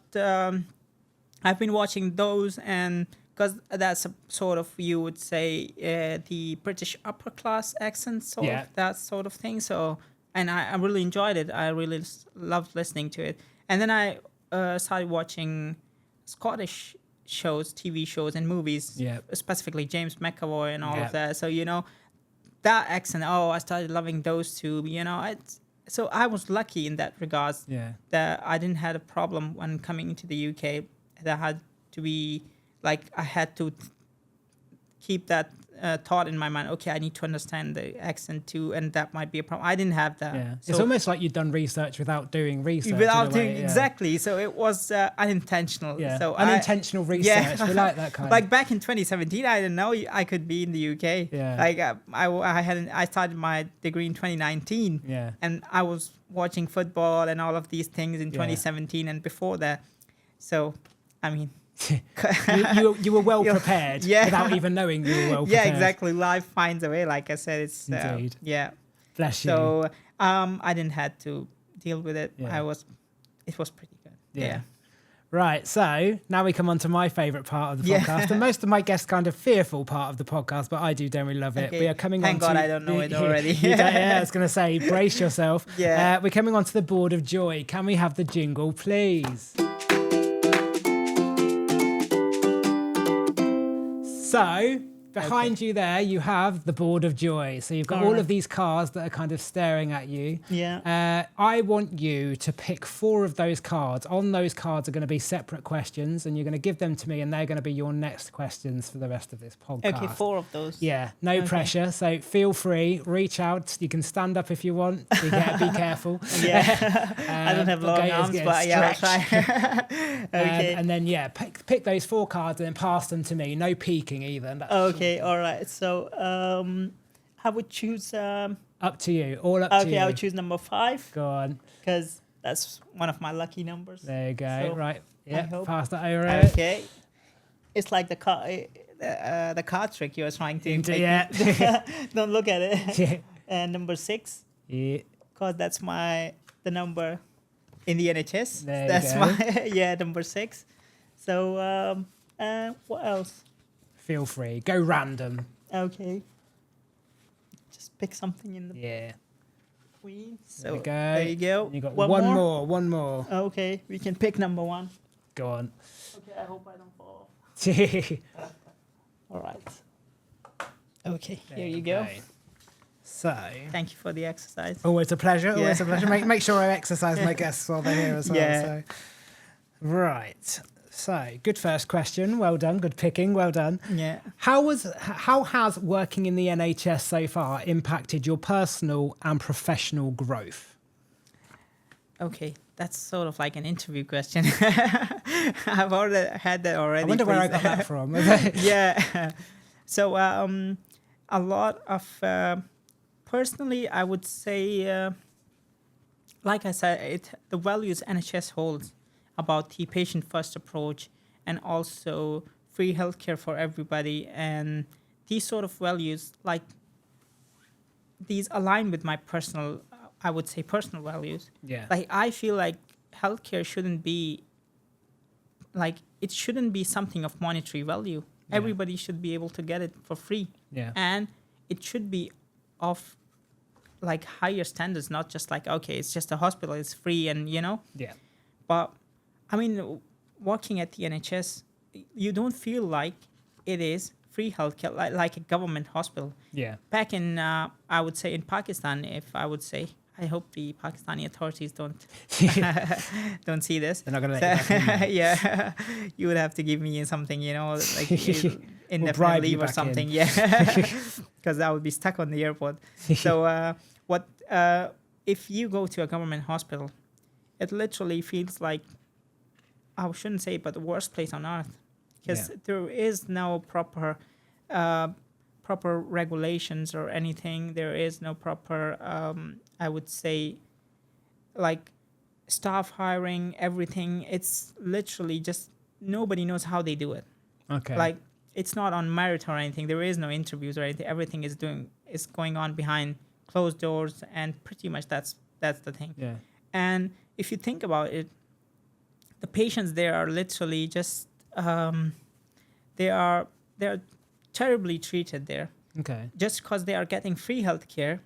I've been watching those, and because that's a sort of, you would say, the British upper class accent, sort of that sort of thing. So, and I really enjoyed it. I really loved listening to it. And then I started watching Scottish shows, TV shows, and movies. Specifically James McAvoy and all of that. So that accent. Oh, I started loving those two. So I was lucky in that regards. That I didn't have a problem when coming into the UK. That had to be like, I had to keep that thought in my mind. Okay, I need to understand the accent too, and that might be a problem. I didn't have that. So it's almost like you'd done research without doing research. Exactly. So it was unintentional. So unintentional research. We like that kind. Like back in 2017, I didn't know I could be in the UK. Like I started my degree in 2019. And I was watching football and all of these things in 2017 and before that. So, I mean, you were well prepared without even knowing you were well prepared. Yeah, exactly. Life finds a way. Like I said, it's indeed. Bless you. So I didn't have to deal with it. It was pretty good. Right, so now we come on to my favourite part of the podcast, and most of my guests kind of fearful part of the podcast, but I do generally love it. Okay. We are coming Thank on God to... I don't know it already. I was going to say, brace yourself. We're coming on to the board of joy. Can we have the jingle, please? So, behind you there, you have the board of joy. So you've got all of these cards that are kind of staring at you. I want you to pick 4 of those cards. On those cards are going to be separate questions, and you're going to give them to me, and they're going to be your next questions for the rest of this podcast. Okay, 4 of those. No pressure. So feel free, reach out. You can stand up if you want. Be careful. I don't have long arms, but I'll try. Okay. And then pick those 4 cards and then pass them to me. No peeking either. Okay, all right. So I would choose. Up to you. All up to you. Okay, I would choose number 5. Go on. Because that's one of my lucky numbers. There you go. So right. Pass that over. Okay. It's like the card trick you were trying to. Don't look at it. And number 6. Because that's the number in the NHS. That's my number 6. So what else? Feel free. Go random. Okay. Just pick something in the Queen. So there you go. You got one more. Okay, we can pick number 1. Go on. Okay, I hope I don't fall off. All right. Okay, here you go. So, thank you for the exercise. Always a pleasure. Always a pleasure. Make sure I exercise my guests while they're here as well. So. Right. So, good first question. Well done. Good picking. Well done. How has working in the NHS so far impacted your personal and professional growth? Okay, that's sort of like an interview question. I've already had that already. I wonder where I got that from. So, a lot of personally, I would say, like I said, the values NHS holds about the patient-first approach and also free healthcare for everybody, and these sort of values, like these align with my personal, I would say, personal values. Like I feel like healthcare shouldn't be like, it shouldn't be something of monetary value. Everybody should be able to get it for free. And it should be of like higher standards, not just like, okay, it's just a hospital, it's free, and But I mean, working at the NHS, you don't feel like it is free healthcare, like a government hospital. Back in, I would say in Pakistan, I hope the Pakistani authorities don't see this. They're not going to let you back in. You would have to give me something, like indefinite leave or something. Because I would be stuck on the airport. So if you go to a government hospital, it literally feels like, I shouldn't say, but the worst place on earth, because there is no proper regulations or anything. There is no proper, I would say, like staff hiring, everything. It's literally just nobody knows how they do it. Okay. Like it's not on merit or anything. There is no interviews or anything. Everything is going on behind closed doors, and pretty much that's the thing. Yeah. And if you think about it, the patients there are literally just they're terribly treated there. Okay. Just because they are getting free healthcare.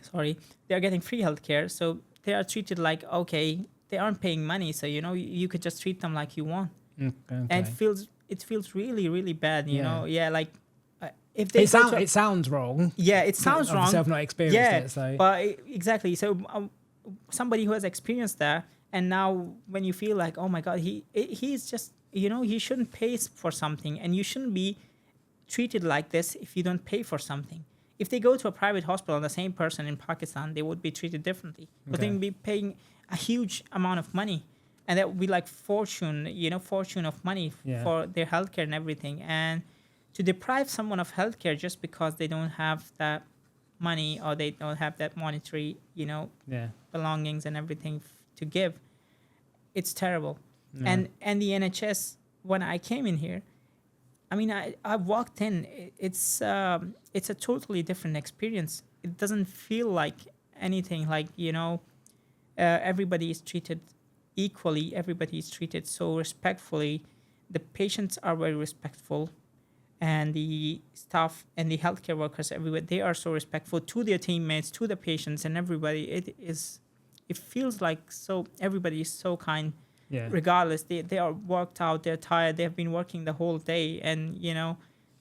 Sorry, they are getting free healthcare, so they are treated like, okay, they aren't paying money, so you could just treat them like you want. Okay. And it feels really, really bad, you Yeah. know. Yeah, like if they It sounds wrong. yeah, it sounds wrong. Obviously, I've not experienced Yeah, it, so but exactly. So somebody who has experienced that, and now when you feel like, oh my God, he's just, he shouldn't pay for something, and you shouldn't be treated like this if you don't pay for something. If they go to a private hospital, the same person in Pakistan, they would be treated differently. But they would be paying a huge amount of money, and that would be like fortune of money for their healthcare and everything. And to deprive someone of healthcare just because they don't have that money or they don't have that monetary, belongings and everything to give, it's terrible. Yeah. And the NHS, when I came in here, I mean, I walked in. It's a totally different experience. It doesn't feel like anything. Like everybody is treated equally. Everybody is treated so respectfully. The patients are very respectful, and the staff and the healthcare workers everywhere, they are so respectful to their teammates, to the patients, and everybody. It feels like so. Everybody is so kind. Yeah. Regardless, they are worked out, they're tired, they have been working the whole day, and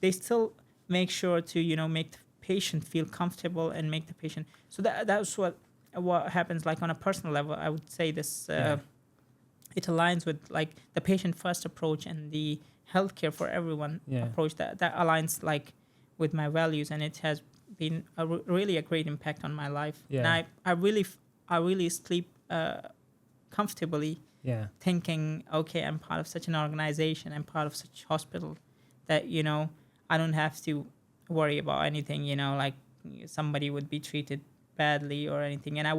they still make sure to make the patient feel comfortable and make the patient. So that's what happens. Like on a personal level, I would say this. It aligns with like the patient first approach and the healthcare for everyone approach. That aligns like with my values, and it has been really a great impact on my life. Yeah. And I really sleep comfortably. Yeah. Thinking, okay, I'm part of such an organization, I'm part of such hospital that, I don't have to worry about anything, like somebody would be treated badly or anything. And there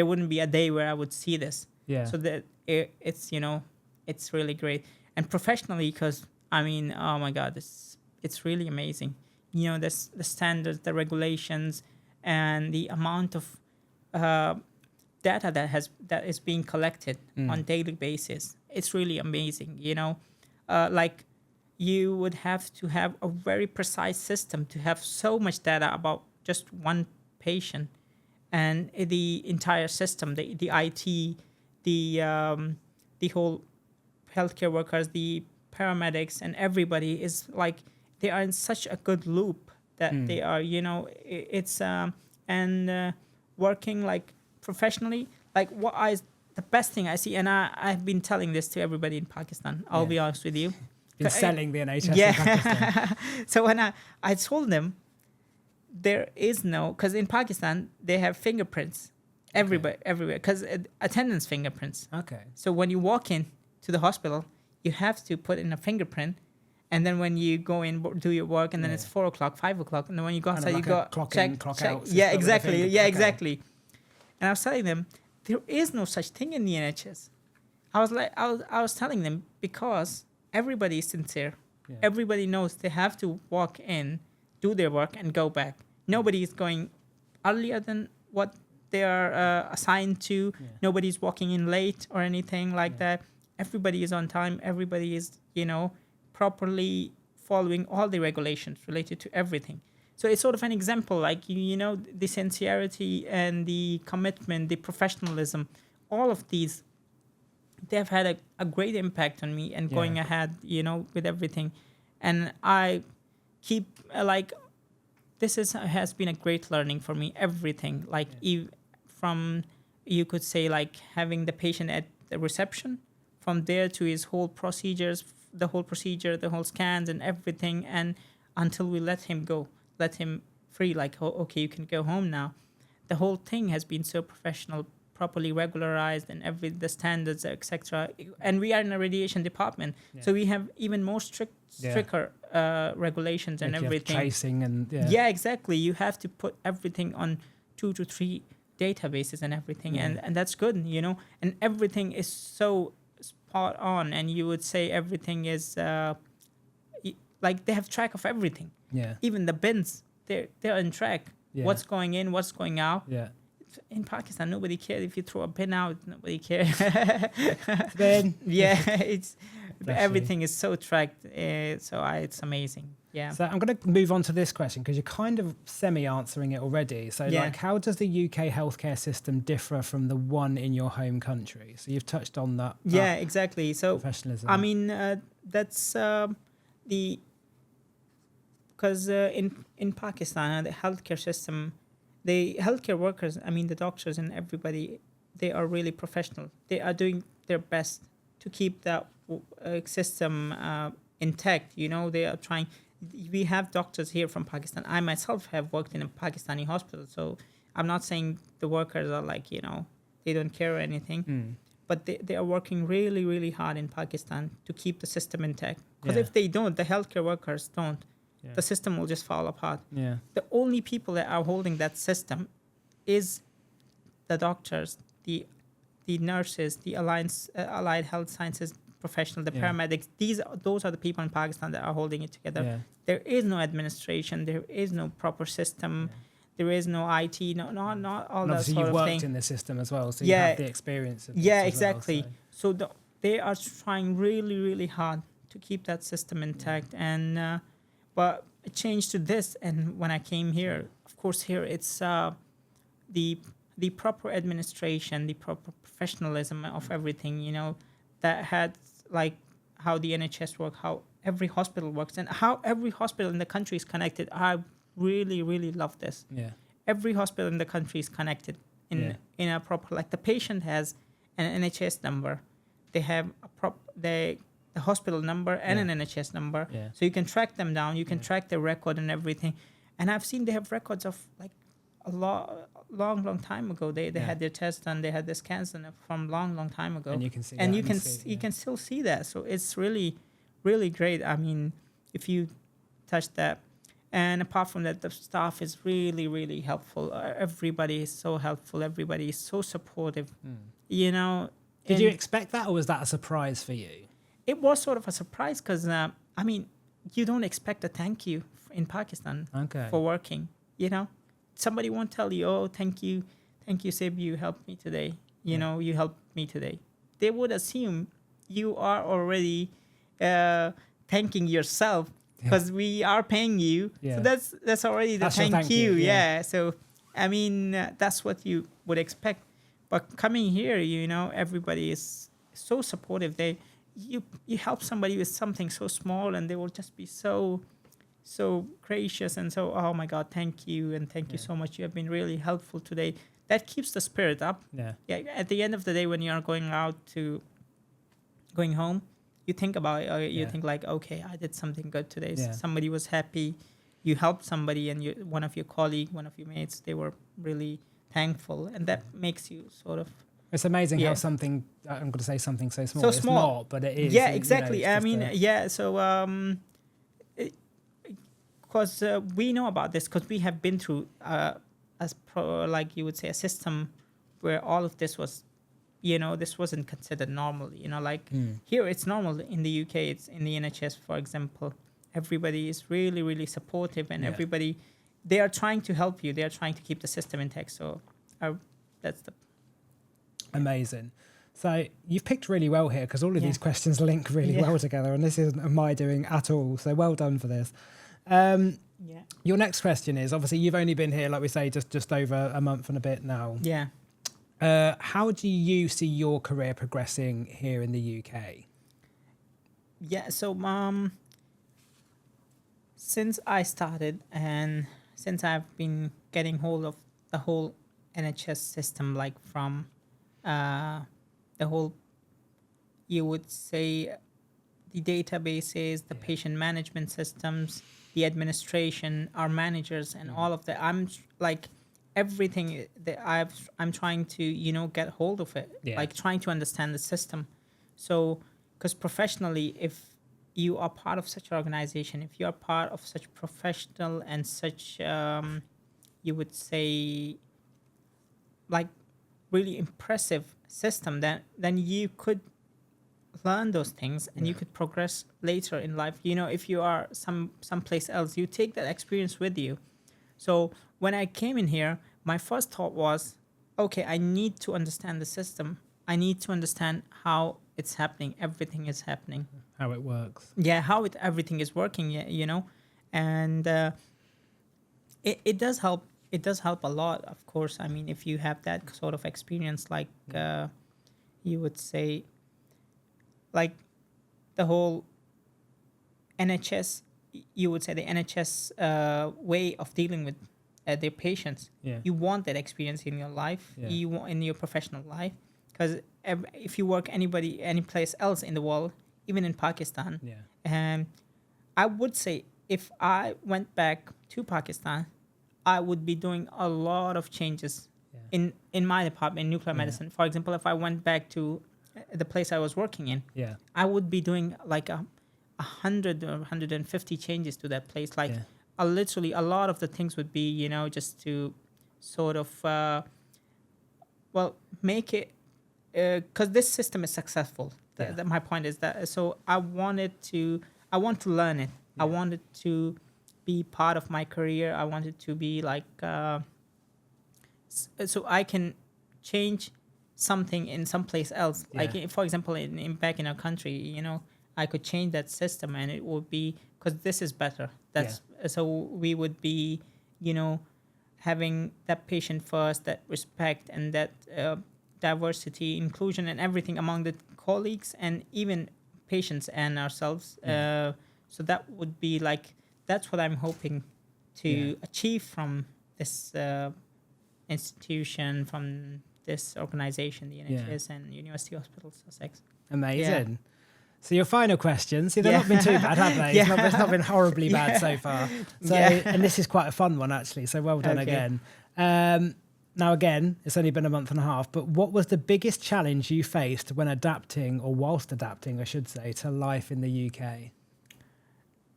wouldn't be a day where I would see this. Yeah. So that it's, it's really great. And professionally, because, I mean, oh my God, it's really amazing. The standards, the regulations, and the amount of data that is being collected on daily basis. It's really amazing. Like you would have to have a very precise system to have so much data about just one patient, and the entire system, the IT, the whole healthcare workers, the paramedics, and everybody is like they are in such a good loop that they are. It's and working like professionally, like the best thing I see, and I've been telling this to everybody in Pakistan. I'll be honest with you. Been selling the NHS in Pakistan. So when I told them there is no, because in Pakistan they have fingerprints everywhere, because attendance fingerprints. Okay. So when you walk in to the hospital, you have to put in a fingerprint. And then when you go in, do your work, and then it's 4 o'clock, 5 o'clock, and then when you go outside, like you go clock check, in, clock check. out. Yeah, exactly. Yeah, Okay. exactly. And I was telling them there is no such thing in the NHS. I was telling them because everybody is sincere. Yeah. Everybody knows they have to walk in, do their work, and go back. Nobody is going earlier than what they are assigned to. Yeah. Nobody's walking in late or anything like that. Everybody is on time. Everybody is, properly following all the regulations related to everything. So it's sort of an example, like, the sincerity and the commitment, the professionalism, all of these, they've had a great impact on me and going ahead, with everything. And I keep, this has been a great learning for me, everything. Like, from, you could say, like, having the patient at the reception, from there to his whole procedures, the whole scans and everything, and until we let him go, let him free, like, oh, okay, you can go home now. The whole thing has been so professional, properly regularized, and the standards, etc. And we are in a radiation department, so we have even more stricter regulations and everything. Tracing and yeah, exactly. You have to put everything on 2 to 3 databases and everything, and that's good, and everything is so spot on, and you would say everything is like they have track of everything. Yeah. Even the bins, they're in track. Yeah. What's going in, what's going out. Yeah. In Pakistan, nobody cares if you throw a bin out. Nobody cares. Bin. Yeah, it's Bless everything is so tracked. It's amazing. Yeah. So I'm going to move on to this question because you're kind of semi-answering it already. So, Yeah. like, how does the UK healthcare system differ from the one in your home country? So you've touched on that. Yeah, exactly. So, Professionalism. I mean, that's because in Pakistan, the healthcare system, the healthcare workers, I mean, the doctors and everybody, they are really professional. They are doing their best to keep that system intact. They are trying. We have doctors here from Pakistan. I myself have worked in a Pakistani hospital, so I'm not saying the workers are like, they don't care or anything, but they are working really, really hard in Pakistan to keep the system intact. Because if they don't, the healthcare workers don't, the system will just fall apart. Yeah. The only people that are holding that system is the doctors, the nurses, the allied health sciences professional, the paramedics. Those are the people in Pakistan that are holding it together. Yeah. There is no administration. There is no proper system. There is no IT. Not all And that obviously sort you've of worked thing. in the system as well, so you have the experience of this Yeah, as exactly. well, so they are trying really, really hard to keep that system intact. And but it changed to this. And when I came here, of course, here it's the proper administration, the proper professionalism of everything. That had like how the NHS works, how every hospital works, and how every hospital in the country is connected. I really, really love this. Yeah. Every hospital in the country is connected in a proper, like the patient has an NHS number. They have the hospital number and an NHS number. Yeah. So you can track them down. You can track their record and everything. And I've seen they have records of like a long time ago. They had their tests done. They had the scans done from long time ago. And you can see and that you and can see, you can still see that. So it's really, really great. I mean, if you touch that. And apart from that, the staff is really, really helpful. Everybody is so helpful. Everybody is so supportive. Did you expect that, or was that a surprise for you? It was sort of a surprise because, I mean, you don't expect a thank you in Pakistan for working. Somebody won't tell you, oh, thank you, Sib, you helped me today. You helped me today. They would assume you are already thanking yourself because we are paying you. Yeah. So that's already the thank you. Yeah. So, I mean, that's what you would expect. But coming here, everybody is so supportive. You help somebody with something so small and they will just be so gracious and so, oh my God, thank you. And thank you so much. You have been really helpful today. That keeps the spirit up. Yeah. At the end of the day, when you're going home, you think about it. You think like, okay, I did something good today. Yeah. Somebody was happy. You helped somebody and one of your colleague, one of your mates, they were really thankful. And that makes you sort of... It's amazing how something, I'm going to say something so small. So it's small. not, but it is. Yeah, exactly. I mean, So, because we know about this because we have been through, like you would say, a system where all of this was, this wasn't considered normal. Like here it's normal. In the UK, it's in the NHS, for example. Everybody is really, really supportive, and everybody, they are trying to help you. They are trying to keep the system intact. So that's the... Amazing. So you've picked really well here because all of these questions link really well together, and this isn't my doing at all. So well done for this. Your next question is, obviously you've only been here, like we say, just over a month and a bit now. Yeah. How do you see your career progressing here in the UK? Yeah. So, since I started and since I've been getting hold of the whole NHS system, like from the whole, you would say, the databases, the patient management systems, the administration, our managers, and all of that. I'm like everything that I'm trying to get hold of it, like trying to understand the system. So, because professionally, if you are part of such an organization, if you are part of such professional and such, you would say, like really impressive system, then you could learn those things and you could progress later in life. If you are someplace else, you take that experience with you. So when I came in here, my first thought was, okay, I need to understand the system. I need to understand how it's happening. Everything is happening. How it works. Yeah, how everything is working. And it does help. It does help a lot, of course. I mean, if you have that sort of experience, like you would say, like the whole NHS, you would say the NHS way of dealing with their patients. Yeah. You want that experience in your life, you want in your professional life, because if you work any place else in the world, even in Pakistan, I would say if I went back to Pakistan, I would be doing a lot of changes in my department, in nuclear medicine. For example, if I went back to the place I was working in, I would be doing like 100 or 150 changes to that place. Like literally a lot of the things would be, just to sort of, make it, because this system is successful. My point is that, so I want to learn it. I wanted to be part of my career. I wanted to be like, so I can change something in someplace else. Like, for example, back in our country, I could change that system and it would be, because this is better. So we would be, having that patient first, that respect and that diversity, inclusion and everything among the colleagues and even patients and ourselves. So that would be like, that's what I'm hoping to achieve from this institution, from this organization, the NHS and University Hospitals Sussex. Amazing. So your final question, see, they've not been too bad, have they? It's not been horribly bad so far. So, and this is quite a fun one, actually. So well done again. Now, again, it's only been a month and a half, but what was the biggest challenge you faced when adapting, or whilst adapting, I should say, to life in the UK?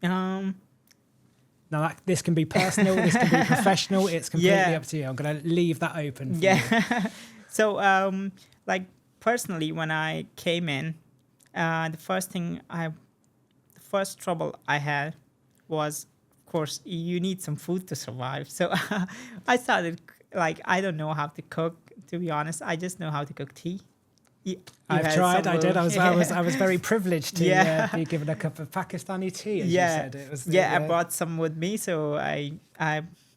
Now, this can be personal, this can be professional. It's completely up to you. I'm going to leave that open for you. So, like, personally, when I came in, the first trouble I had was, of course, you need some food to survive. So I started, like, I don't know how to cook, to be honest. I just know how to cook tea. I've tried. I did. I was very privileged to be given a cup of Pakistani tea. As you said. It was. I brought some with me, so I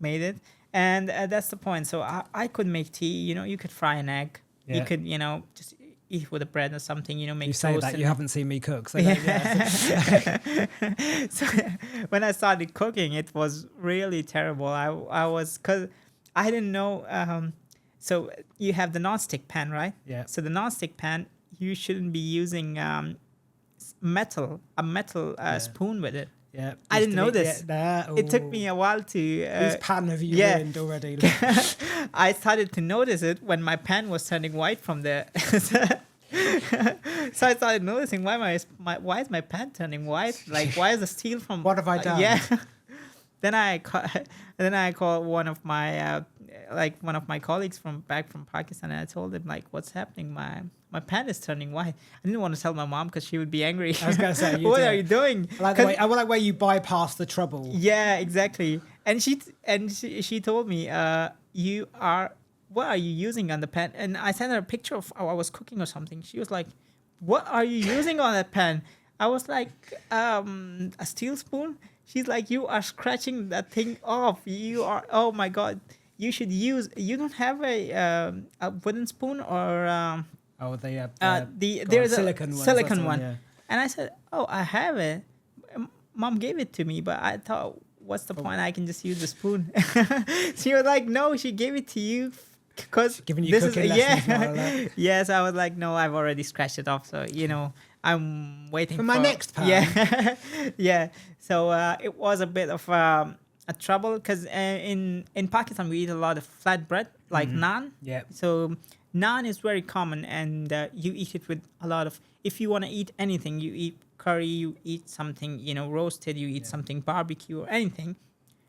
made it, and that's the point. So I could make tea. You could fry an egg. You could, just eat with a bread or something. Make. You say that you haven't seen me cook. So So when I started cooking, it was really terrible. I was, because I didn't know. So you have the non-stick pan, right? Yeah. So the non-stick pan, you shouldn't be using a metal spoon with it. Yeah. I didn't know this. It took me a while to... Whose pan have you ruined already? I started to notice it when my pan was turning white from the... So I started noticing, why is my pan turning white? Like, why is the steel from... What have I done? Then I called one of my colleagues back from Pakistan, and I told him, like, what's happening? My pan is turning white. I didn't want to tell my mom because she would be angry. I was going to say, what are you doing? I like the way you bypass the trouble. Yeah, exactly. And she told me, what are you using on the pan? And I sent her a picture of how I was cooking or something. She was like, what are you using on that pan? I was like, a steel spoon. She's like, you are scratching that thing off. You are, oh my God. You don't have a wooden spoon or... there's a silicone one. Yeah. And I said, oh, I have it. Mom gave it to me, but I thought, what's the point? I can just use the spoon. She was like, no, she gave it to you because giving you cooking lessons. Yes, I was like, no, I've already scratched it off. So, I'm waiting for my next pan. Yeah. So it was a bit of a trouble because in Pakistan we eat a lot of flatbread, like naan. Yeah. So naan is very common, and you eat it with a lot of. If you want to eat anything, you eat curry, you eat something roasted, you eat something barbecue or anything.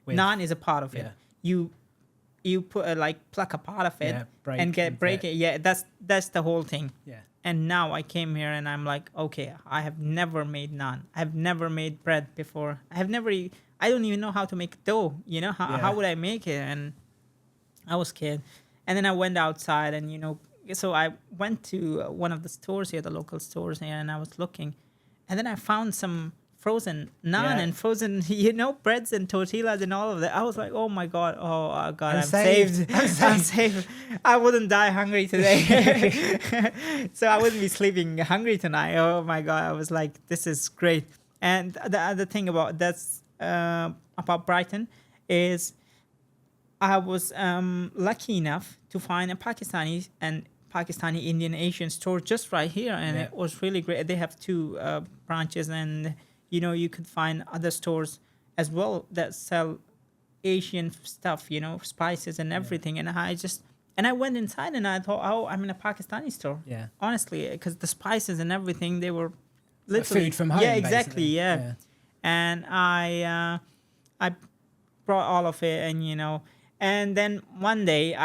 Naan is a part of it. You you put pluck a part of it break and break it. Yeah, that's the whole thing. Yeah. And now I came here and I'm like, okay, I have never made naan. I've never made bread before. I don't even know how to make dough. You know, how would I make it? And I was scared. And then I went outside and, so I went to one of the stores here, the local stores here, and I was looking. And then I found some frozen naan and frozen, breads and tortillas and all of that. I was like, oh my God, I'm saved. I'm saved. I wouldn't die hungry today. So I wouldn't be sleeping hungry tonight. Oh my God, I was like, this is great. And the other thing about about Brighton is I was lucky enough to find a Pakistani Indian Asian store just right here, and it was really great. They have 2 branches, and you could find other stores as well that sell Asian stuff, spices and everything. And I went inside and I thought, oh, I'm in a Pakistani store. Yeah. Honestly, because the spices and everything, they were literally food from home. Yeah, exactly. Basically. Yeah. And I brought all of it, and then one day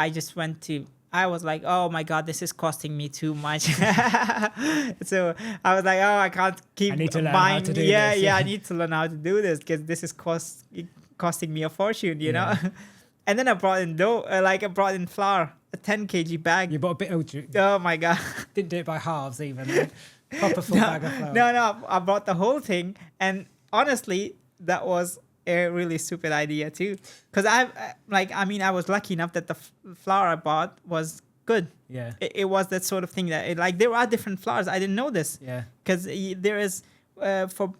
I was like, oh my God, this is costing me too much. So I was like, oh, I can't keep I need to learn buying. how to do Yeah, this. yeah, I need to learn how to do this because this is costing me a fortune, you know. And then I brought in dough, I brought in flour, a 10 kg bag. You bought a bit. Oh my God. Didn't do it by halves even. Proper full bag of flour. No, I bought the whole thing, and honestly, that was a really stupid idea too, because I was lucky enough that the flour I bought was good. Yeah, it was that sort of thing that there are different flours. I didn't know this. Yeah, because there is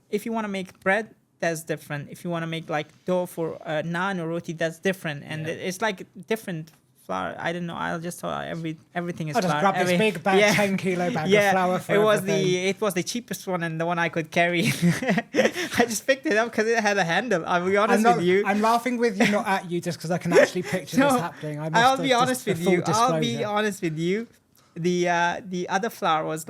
if you want to make bread, that's different. If you want to make dough for naan or roti, that's different, and it's different flour. I don't know. I just thought everything is I just flour. grabbed this big bag, 10 kilo bag of flour for it was the cheapest one and the one I could carry. I just picked it up because it had a handle. I'll be honest with you. I'm laughing with you, not at you, just because I can actually picture this happening. I'll be honest with you. I'll be honest with you. The other flour was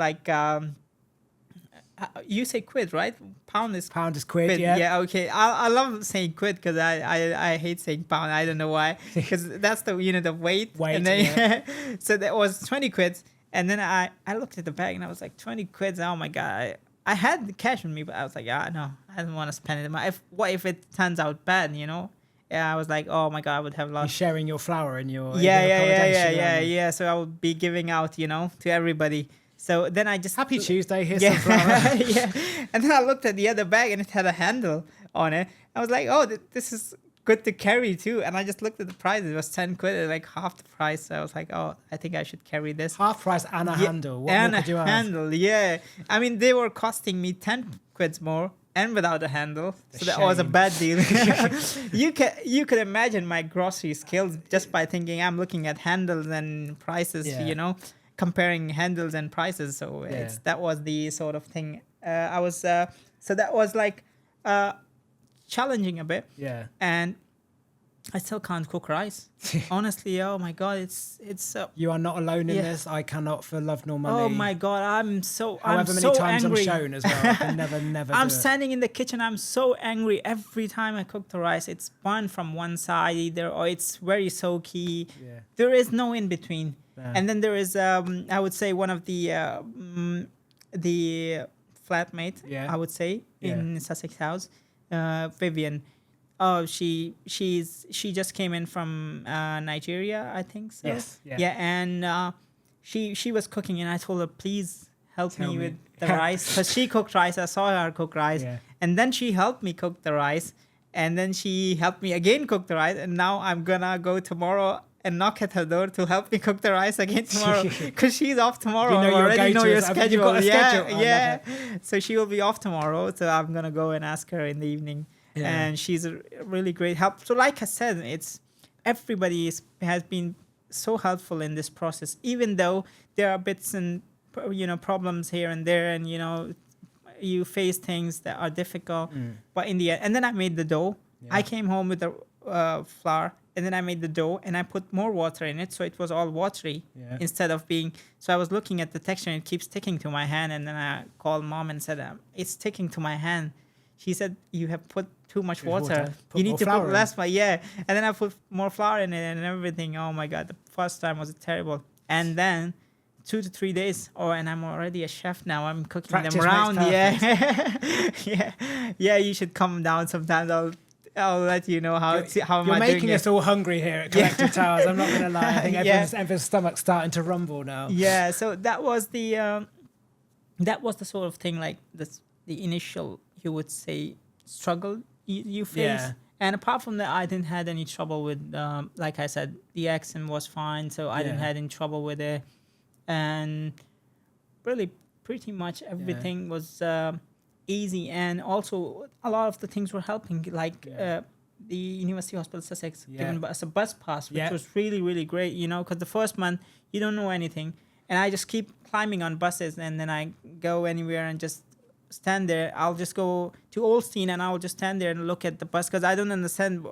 you say quid, right? Pound is quid. Yeah, okay. I love saying quid because I hate saying pound. I don't know why. Because that's the unit of weight. And then, so that was 20 quids. And then I looked at the bag and I was like, 20 quids. Oh my God. I had the cash with me, but I was like, no, I don't want to spend it. What if it turns out bad, Yeah, I was like, oh my God, I would have lost. You're sharing your flour in your Yeah. So I would be giving out, to everybody. So then I just... Happy Tuesday, here's some flour. Yeah. And then I looked at the other bag and it had a handle on it. I was like, oh, this is good to carry too. And I just looked at the price. It was 10 quid, half the price. So I was like, oh, I think I should carry this. Half price and a handle. What and more could you a have? handle, yeah. I mean, they were costing me 10 quids more and without a handle. So that was a bad deal. You could imagine my grocery skills just by thinking I'm looking at handles and prices, comparing handles and prices. So that was the sort of thing so that was challenging a bit. Yeah. And I still can't cook rice. Honestly, oh my God, it's you are not alone in this. I cannot for love nor money. Oh my God, I'm so However many times angry. I'm shown as well, I can never I'm do it. standing in the kitchen, I'm so angry every time I cook the rice. It's burned from one side either, or it's very soaky. Yeah. There is no in between. Yeah. And then there is I would say one of the flatmate, I would say, in Sussex House, Vivian. Oh, she just came in from Nigeria, I think so. Yes. Yeah, and she was cooking, and I told her, please help me with the rice, because she cooked rice. I saw her cook rice, and then she helped me cook the rice, and then she helped me again cook the rice, and now I'm gonna go tomorrow and knock at her door to help me cook the rice again tomorrow, because she's off tomorrow. You already know your schedule. You've got a schedule. Yeah. So she will be off tomorrow, so I'm gonna go and ask her in the evening. Yeah. And she's a really great help. So like I said, everybody has been so helpful in this process, even though there are bits and problems here and there, and you face things that are difficult. But in the end, and then I made the dough. I came home with the flour, and then I made the dough, and I put more water in it, so it was all watery instead of being. So I was looking at the texture, and it keeps sticking to my hand, and then I called Mom and said, "It's sticking to my hand." she said, you have put too much Too much water. water. Put You need more to flour put in." less. Yeah. And then I put more flour in it and everything. Oh my God. The first time was terrible. And then 2 to 3 days, and I'm already a chef now. I'm cooking Practice them makes around. perfect. Yeah. Yeah. You should come down sometimes. I'll let you know how am You're I doing making it. us all hungry here at Collective Towers. I'm not going to lie. I think Yeah. everyone's stomach's starting to rumble now. Yeah. So that was the sort of thing, like the initial, you would say, struggle you face. Yeah. And apart from that, I didn't had any trouble with, like I said, the accent was fine, so I didn't Yeah. had any trouble with it. And really, pretty much everything was easy. And also, a lot of the things were helping, like the University Hospitals Sussex giving us a bus pass, which was really, really great, because the first month, you don't know anything. And I just keep climbing on buses, and then I go anywhere and just stand there. I'll just go to Olstein and I'll just stand there and look at the bus, because I don't understand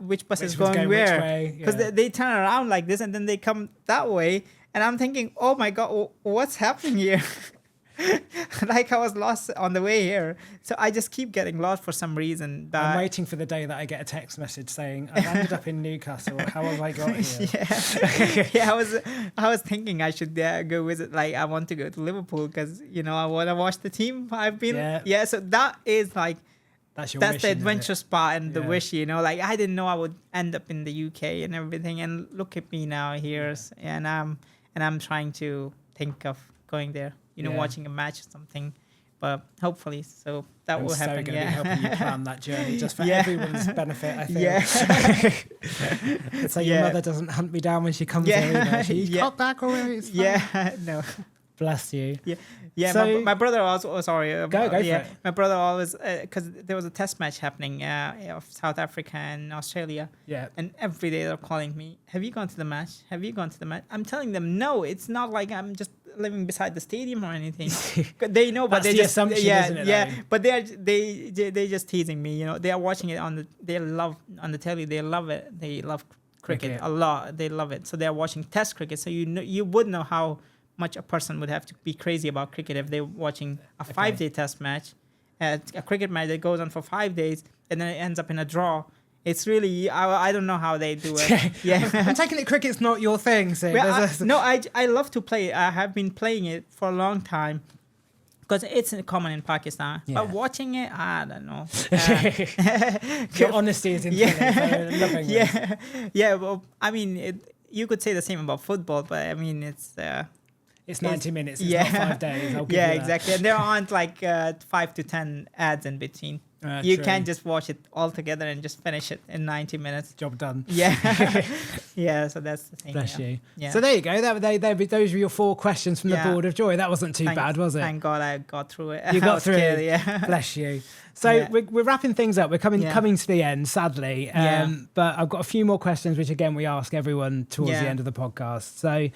which bus is going where. Because they turn around like this and then they come that way. And I'm thinking, oh my God, what's happening here? Like I was lost on the way here. So I just keep getting lost for some reason. I'm waiting for the day that I get a text message saying, I've ended up in Newcastle. How have I got here? Yeah, I was thinking I should go visit, like I want to go to Liverpool because, I want to watch the team. I've been, so that is like, that's the adventure spot and the wish, like I didn't know I would end up in the UK and everything. And look at me now here. And I'm trying to think of going there, watching a match or something, but hopefully, so that will happen. I'm so going to be helping you plan that journey just for everyone's benefit, I think. Yeah. So your mother doesn't hunt me down when she comes here either. She's got back already. It's fine. No. Bless you. Yeah. So, my brother also. Oh, sorry. Go for it. My brother always, because there was a test match happening of South Africa and Australia. Yeah. And every day they're calling me, "Have you gone to the match? Have you gone to the match?" I'm telling them, no. It's not like I'm just living beside the stadium or anything. They know, but That's they the just assumption, isn't it, yeah. though? But they just teasing me. They are watching it they love on the telly. They love it. They love cricket a lot. They love it. So they're watching Test cricket. So you would know how much a person would have to be crazy about cricket if they're watching a 5-day test match, a cricket match that goes on for 5 days, and then it ends up in a draw. It's really, I don't know how they do it. Yeah. I'm taking it cricket's not your thing, so No, I love to play. I have been playing it for a long time because it's common in Pakistan. Yeah. But watching it, I don't know. Your honesty is infinite. So loving yeah. Yeah, well, I mean, you could say the same about football, but I mean, it's 90 minutes, it's not 5 days. I'll give you that. Exactly. And there aren't like 5 to 10 ads in between. You true. can't just watch it all together and just finish it in 90 minutes. Job done. Yeah. Yeah, so that's the thing. Bless you. Yeah. So there you go. Those were your 4 questions from the Board of Joy. That wasn't too bad, was it? Thank God I got through it. You got through it. Yeah. Bless you. So we're wrapping things up. We're coming to the end, sadly. But I've got a few more questions, which again we ask everyone towards the end of the podcast. So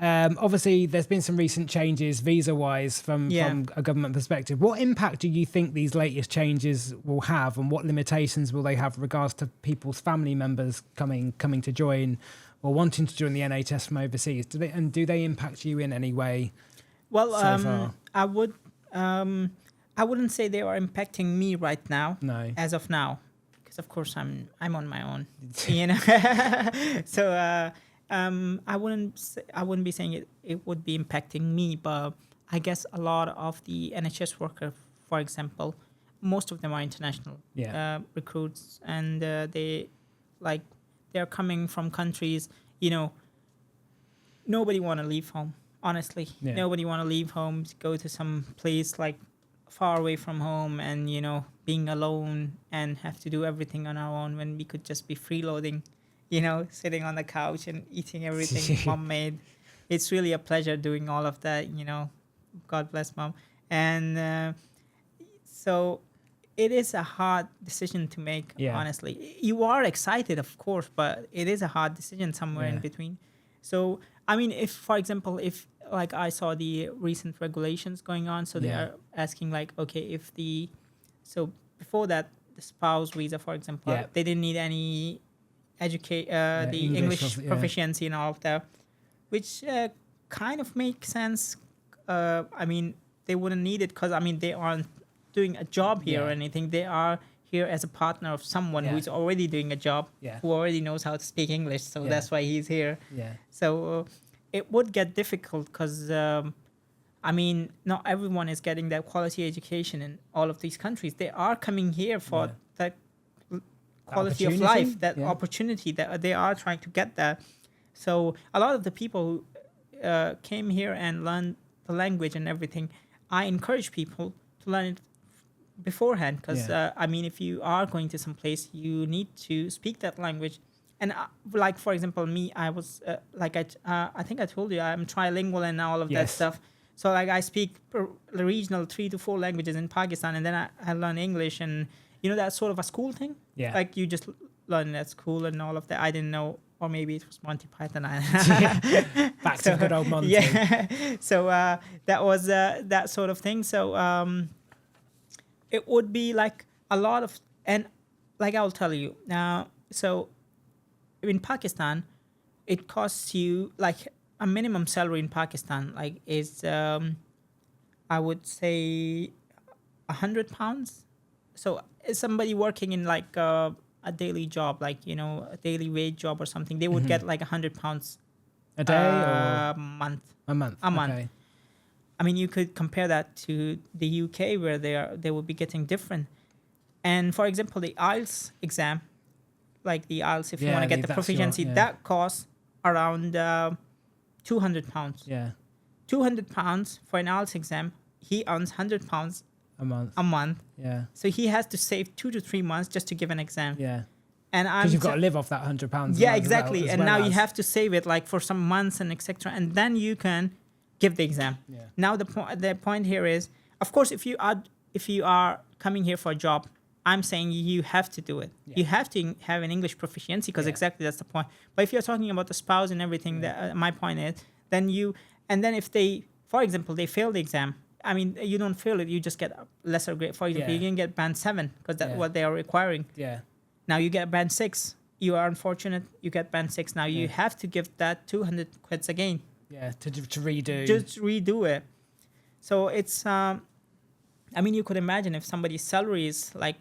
obviously there's been some recent changes visa-wise from a government perspective. What impact do you think these latest changes will have, and what limitations will they have with regards to people's family members coming to join or wanting to join the NHS from overseas? Do they impact you in any way? Well, so far? I wouldn't say they are impacting me right now. No. As of now, because of course I'm on my own. So I wouldn't be saying it would be impacting me, but I guess a lot of the NHS workers, for example, most of them are international recruits, and they're coming from countries, nobody want to leave home, honestly. Nobody want to leave home to go to some place like far away from home and, being alone and have to do everything on our own when we could just be freeloading, sitting on the couch and eating everything mom made. It's really a pleasure doing all of that, God bless mom. And so it is a hard decision to make, honestly. You are excited, of course, but it is a hard decision somewhere in between. So, I mean, if, for example, like I saw the recent regulations going on, so they are asking like, okay, so before that, the spouse visa, for example, they didn't need any the English proficiency and all of that, which kind of makes sense. I mean, they wouldn't need it because, I mean, they aren't doing a job here or Yeah. anything. They are here as a partner of someone Yeah. who's already doing a job, Yeah. who already knows how to speak English. So Yeah. that's why he's here. Yeah. So it would get difficult because, I mean, not everyone is getting that quality education in all of these countries. They are coming here for Yeah. that quality of opportunity? life, that Yeah. opportunity, that they are trying to get that. So a lot of the people who came here and learned the language and everything, I encourage people to learn it beforehand because Yeah. I mean, if you are going to some place, you need to speak that language. And like for example, me, I was I think I told you I'm trilingual and all of that Yes. stuff. So like I speak regional 3 to 4 languages in Pakistan, and then I learn English, and you know that's sort of a school thing. Yeah. Like you just learn at school and all of that. I didn't know, or maybe it was Monty Python. Back to good old Monty. Yeah. So that was that sort of thing. So it would be like a lot of, and like I'll tell you now. So in Pakistan, it costs you like a minimum salary in Pakistan, like is I would say £100. So somebody working in like a daily job, like you know a daily wage job or something, they would get like £100 A day or month. a month? A month. Okay. I mean, you could compare that to the UK where they will be getting different. And for example, the IELTS exam, like the IELTS, if you Yeah, want to get the that's your- proficiency, yeah. that costs around £200. Yeah. £200 for an IELTS exam, he earns £100 A month. a month. Yeah. So he has to save 2 to 3 months just to give an exam. Yeah. And I'm Because you've got sa- to live off that £100. yeah, exactly. And now you have to save it like for some months and etc. And then you can give the exam. Yeah. Now the point here is, of course, if you are coming here for a job, I'm saying you have to do it. Yeah. You have to have an English proficiency because Yeah. exactly that's the point. But if you're talking about the spouse and everything, that my point is, then if they, for example, they fail the exam. I mean, you don't fail it; you just get a lesser grade. For example, Yeah. you can get band 7 because that's Yeah. what they are requiring. Yeah. Now you get band 6. You are unfortunate. You get band 6. Now you Yeah. have to give that 200 quids again. Yeah. To redo. Just redo it. So it's I mean, you could imagine if somebody's salary is like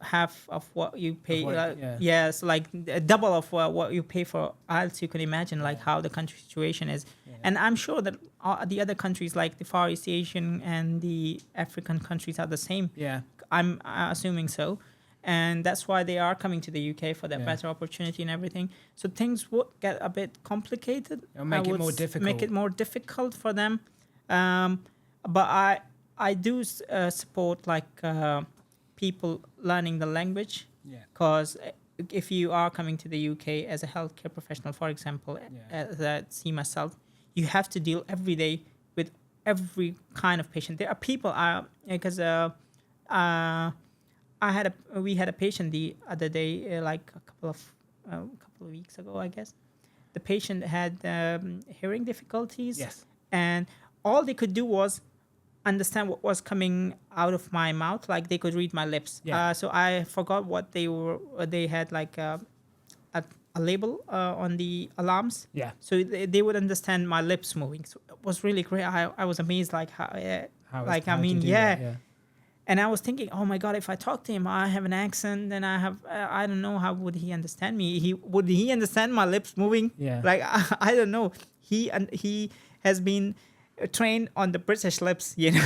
half of what you pay. Yes, like double of what you pay for IELTS. You can imagine like how the country situation is. Yeah. And I'm sure that the other countries like the Far East Asian and the African countries are the same. Yeah. I'm assuming so. And that's why they are coming to the UK for that Yeah. better opportunity and everything. So things would get a bit complicated. It'll make I it would more difficult. Make it more difficult for them. But I do support like people learning the language, Yeah. because if you are coming to the UK as a healthcare professional, for example, Yeah. as I see myself, you have to deal every day with every kind of patient. There are people because we had a patient the other day, like a couple of weeks ago, I guess. The patient had hearing difficulties. Yes. And all they could do was understand what was coming out of my mouth, like they could read my lips. Yeah. So I forgot what they had like a label on the alarms. Yeah. So they would understand my lips moving. So it was really great. I was amazed, like how like, I do you mean, do yeah. that? And I was thinking, oh my God, if I talk to him, I have an accent, then I don't know, how would he understand me? Would he understand my lips moving? Yeah. Like, I don't know. He has been trained on the British lips, you know.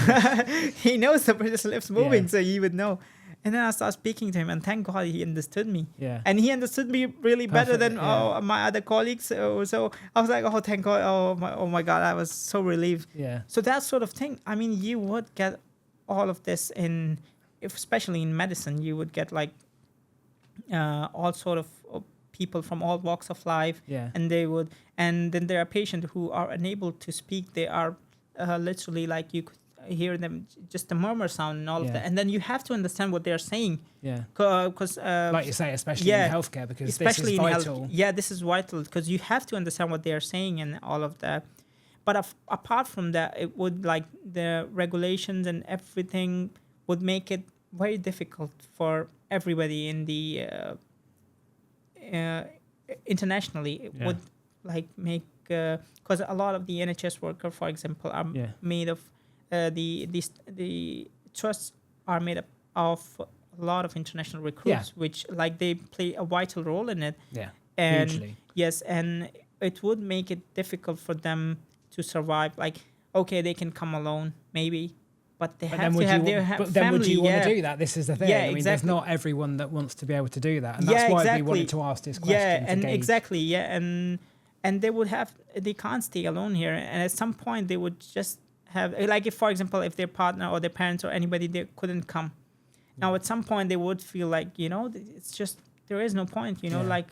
He knows the British lips moving, Yeah. so he would know. And then I started speaking to him, and thank God he understood me. Yeah. And he understood me really better Perfect, than yeah. my other colleagues. So I was like, oh, thank God. Oh my God. I was so relieved. Yeah. So that sort of thing, I mean, you would get all of this especially in medicine, you would get like all sort of people from all walks of life. Yeah. And then there are patients who are unable to speak. They are literally like, you could hear them, just the murmur sound and all of Yeah. that. And then you have to understand what they're saying. Yeah. Because Like you say, especially in healthcare, because especially this is in vital. yeah, this is vital because you have to understand what they are saying and all of that. But apart from that, it would like the regulations and everything would make it very difficult for everybody in the internationally. It Yeah. would like make because a lot of the NHS worker, for example, are Yeah. made of the are made up of a lot of international recruits, which like they play a vital role in it. Yeah, And hugely. yes, and it would make it difficult for them to survive. Like, okay, they can come alone, maybe, but they have to have their But then family. would you want to do that? This is the thing. Yeah, I mean, exactly. there's not everyone that wants to be able to do that. And that's why we wanted to ask this question. Yeah, to and gauge. exactly, yeah. And they can't stay alone here. And at some point they would just have, like, if, for example, if their partner or their parents or anybody, they couldn't come. Now, at some point they would feel like, it's just, there is no point, like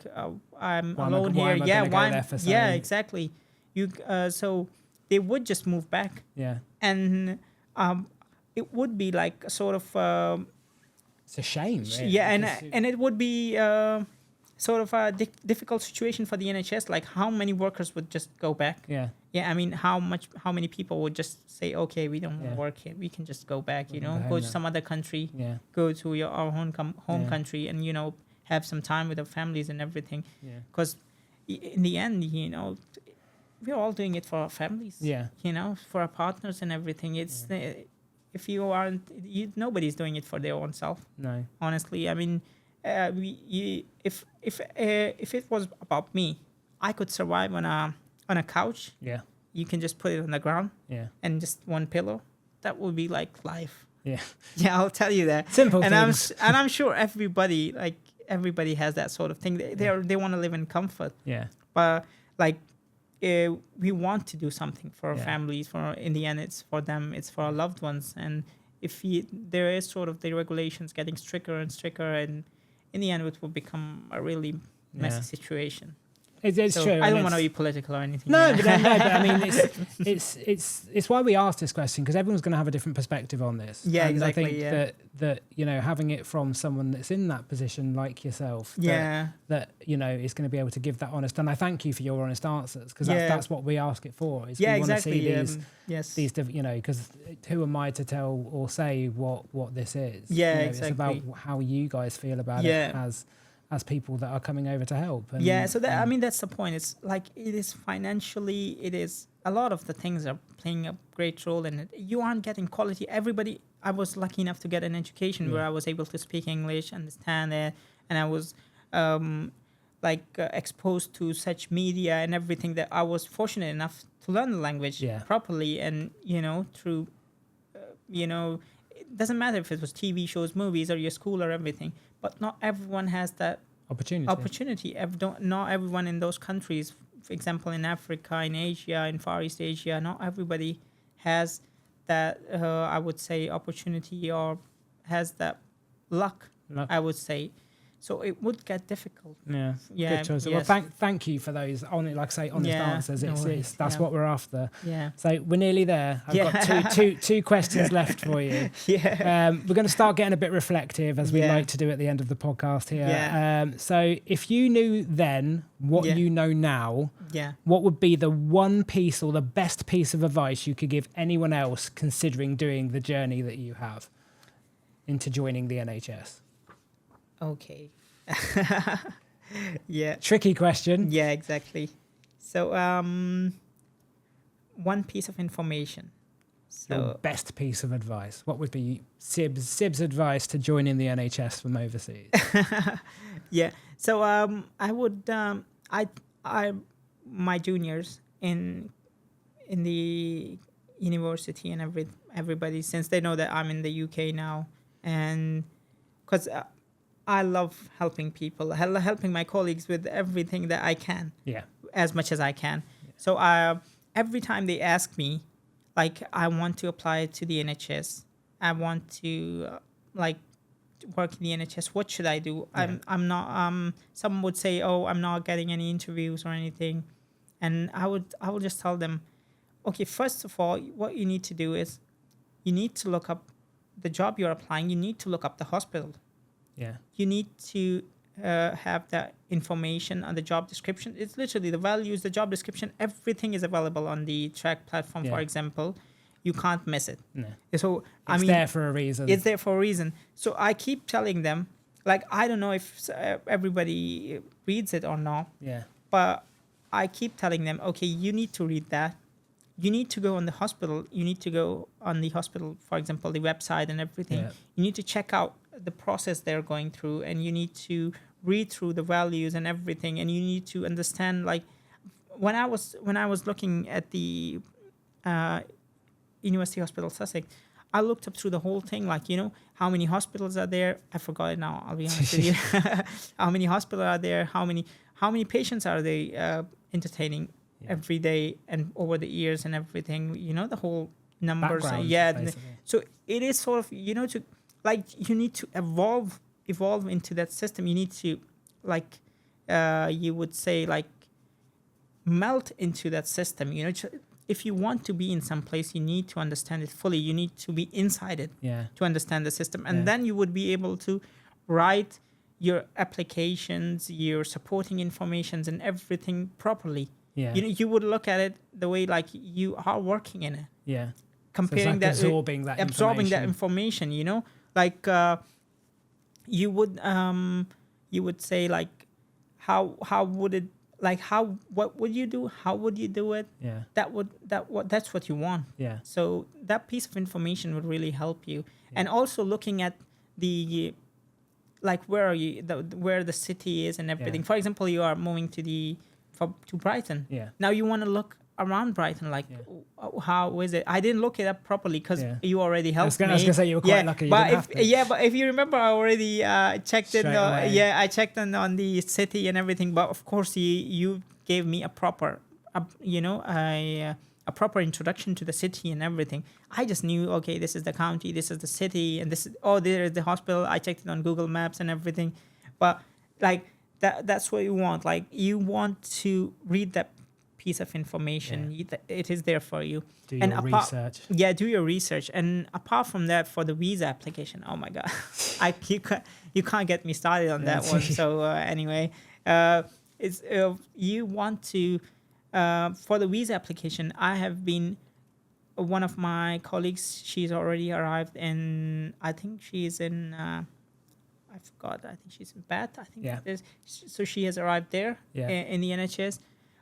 I'm alone here. Yeah, exactly. So they would just move back. Yeah. And it would be like a sort of it's a shame. Really. Yeah, and it would be sort of a difficult situation for the NHS. Like, how many workers would just go back? Yeah. Yeah, I mean, how many people would just say, okay, we don't want to work here, we can just go back, go to some other country, go to our home country, and have some time with our families and everything. Because in the end, we're all doing it for our families. Yeah. For our partners and everything. It's if you aren't, nobody's doing it for their own self. No. Honestly, I mean, if it was about me, I could survive on a couch. Yeah. You can just put it on the ground. Yeah. And just one pillow. That would be like life. Yeah. Yeah, I'll tell you that. Simple and things. I'm sure everybody has that sort of thing. They want to live in comfort. Yeah. But we want to do something for our families. In the end, it's for them. It's for our loved ones. And if there is sort of the regulations getting stricter and stricter, and in the end, it will become a really messy situation. It's true. I don't want to be political or anything. No, but I mean, it's why we asked this question, because everyone's going to have a different perspective on this. Yeah, and exactly. I think that having it from someone that's in that position like yourself, that is going to be able to give that honest. And I thank you for your honest answers, because that's what we ask it for. Is we want to see these, because who am I to tell or say what this is? Yeah, exactly. It's about how you guys feel about it as people that are coming over to help. And, so I mean, that's the point. It's like, it is financially, it is, a lot of the things are playing a great role in it. You aren't getting quality. I was lucky enough to get an education where I was able to speak English, understand it, and I was exposed to such media and everything, that I was fortunate enough to learn the language properly. And, through, it doesn't matter if it was TV shows, movies, or your school or everything, but not everyone has that opportunity. Not everyone in those countries, for example, in Africa, in Asia, in Far East Asia, not everybody has that, I would say, opportunity, or has that luck. I would say. So it would get difficult. Yeah. Good choice. Yes. Well, thank you for those, honest answers. That's what we're after. Yeah. So we're nearly there. I've got two questions left for you. Yeah. We're going to start getting a bit reflective, as we like to do at the end of the podcast here. Yeah. So if you knew then what you know now, what would be the one piece or the best piece of advice you could give anyone else considering doing the journey that you have into joining the NHS? Okay. Yeah. Tricky question. Yeah, exactly. So, one piece of information. So, your best piece of advice. What would be Sib's advice to joining the NHS from overseas? Yeah. So, I would, my juniors in the university and everybody, since they know that I'm in the UK now, and because I love helping people, helping my colleagues with everything that I can, as much as I can. Yeah. So every time they ask me, like, I want to apply to the NHS, I want to work in the NHS, what should I do? Yeah. I'm not. Some would say, oh, I'm not getting any interviews or anything, and I would just tell them, okay, first of all, what you need to do is, you need to look up the job you're applying. You need to look up the hospital. Yeah. You need to have that information on the job description. It's literally the values, the job description, everything is available on the track platform, for example. You can't miss it. No. So it's there for a reason. It's there for a reason. So I keep telling them, like, I don't know if everybody reads it or not. Yeah. But I keep telling them, okay, you need to read that. you need to go on the hospital. You need to go on the hospital, for example, the website and everything. Yeah. You need to check out the process they're going through, and you need to read through the values and everything, and you need to understand. Like when I was looking at the University Hospitals Sussex, I looked up through the whole thing, like, how many hospitals are there? I forgot it now, I'll be honest with you. How many hospitals are there? How many patients are they entertaining every day and over the years and everything? The whole numbers. Background, So it is sort of, to like, you need to evolve into that system. You need to, like, you would say, like, melt into that system. If you want to be in some place, you need to understand it fully. You need to be inside it to understand the system. And then you would be able to write your applications, your supporting informations and everything properly. Yeah. You would look at it the way like you are working in it. Yeah. Comparing so it's like absorbing that information, like you would say, like, how would it, like, what would you do? How would you do it? Yeah. That's what you want. Yeah. So that piece of information would really help you. And also looking at the, like, where are you, where the city is and everything. For example, you are moving to Brighton. Yeah. Now you want to look around Brighton, like, how is it? I didn't look it up properly because you already helped me. I was going to say you were quite lucky. But if you remember, I already checked it. I checked on the city and everything. But of course, you gave me a proper, a proper introduction to the city and everything. I just knew, okay, this is the county, this is the city, and there is the hospital. I checked it on Google Maps and everything. But like that's what you want. Like, you want to read that piece of information. It is there for you. Do your research. Yeah, do your research. And apart from that, for the visa application, oh my God, you can't get me started on that one. So anyway, it's you want to for the visa application. I have been, one of my colleagues, she's already arrived in, I think she's in, I forgot, I think she's in Bath, I think it is. So she has arrived there in the NHS.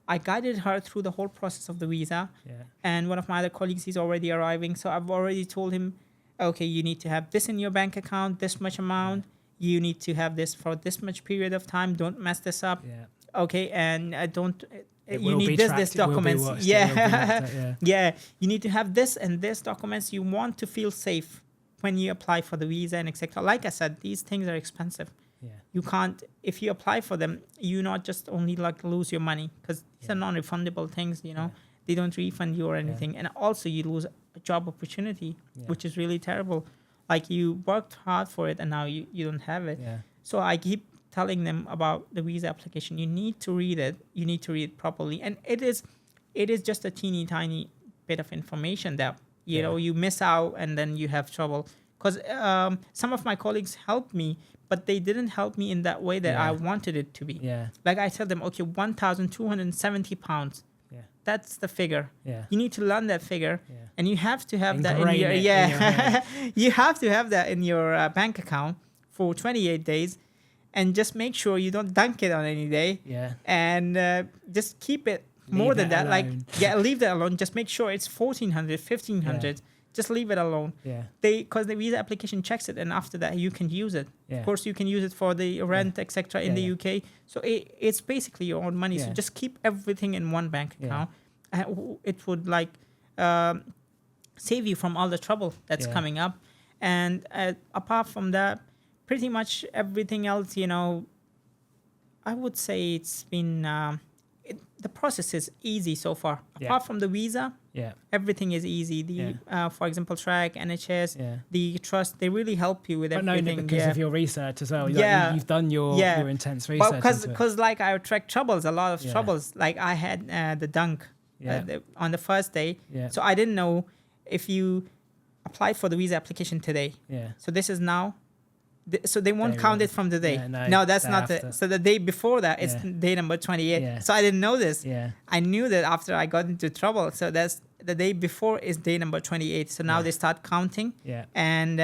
I guided her through the whole process of the visa. And one of my other colleagues is already arriving. So I've already told him, okay, you need to have this in your bank account, this much amount. You need to have this for this much period of time. Don't mess this up. Okay, and don't... You need this documents. You need to have this and this documents. You want to feel safe when you apply for the visa and etc. Like I said, these things are expensive. You can't, if you apply for them, you not just only like lose your money, because these are non-refundable things, they don't refund you or anything. And also you lose a job opportunity, which is really terrible. Like, you worked hard for it and now you don't have it. So I keep telling them about the visa application. You need to read it. You need to read it properly. And it is just a teeny tiny bit of information that, you miss out and then you have trouble. Because some of my colleagues helped me, but they didn't help me in that way that I wanted it to be. Like, I tell them, okay, £1,270. That's the figure. You need to learn that figure, and you have to have that in your you have to have that in your bank account for 28 days, and just make sure you don't dunk it on any day. And just keep it more than that. Alone. Like, leave that alone. Just make sure it's 1,400, 1,500. Just leave it alone. Because the visa application checks it, and after that you can use it. Of course, you can use it for the rent, etc. in the UK. So it's basically your own money. So just keep everything in one bank account. It would like save you from all the trouble that's coming up. And apart from that, pretty much everything else, I would say it's been the process is easy so far. Apart from the visa. Everything is easy. For example, track, NHS, the trust, they really help you with everything. But because of your research as well. You've done your intense research. Because like, I tracked troubles, a lot of troubles. Like, I had the dunk on the first day. So I didn't know if you apply for the visa application today. So this is now. So they won't count it from the day. No, that's not it. So the day before that, it's day number 28. So I didn't know this. I knew that after I got into trouble. So that's the day before is day number 28. So now they start counting and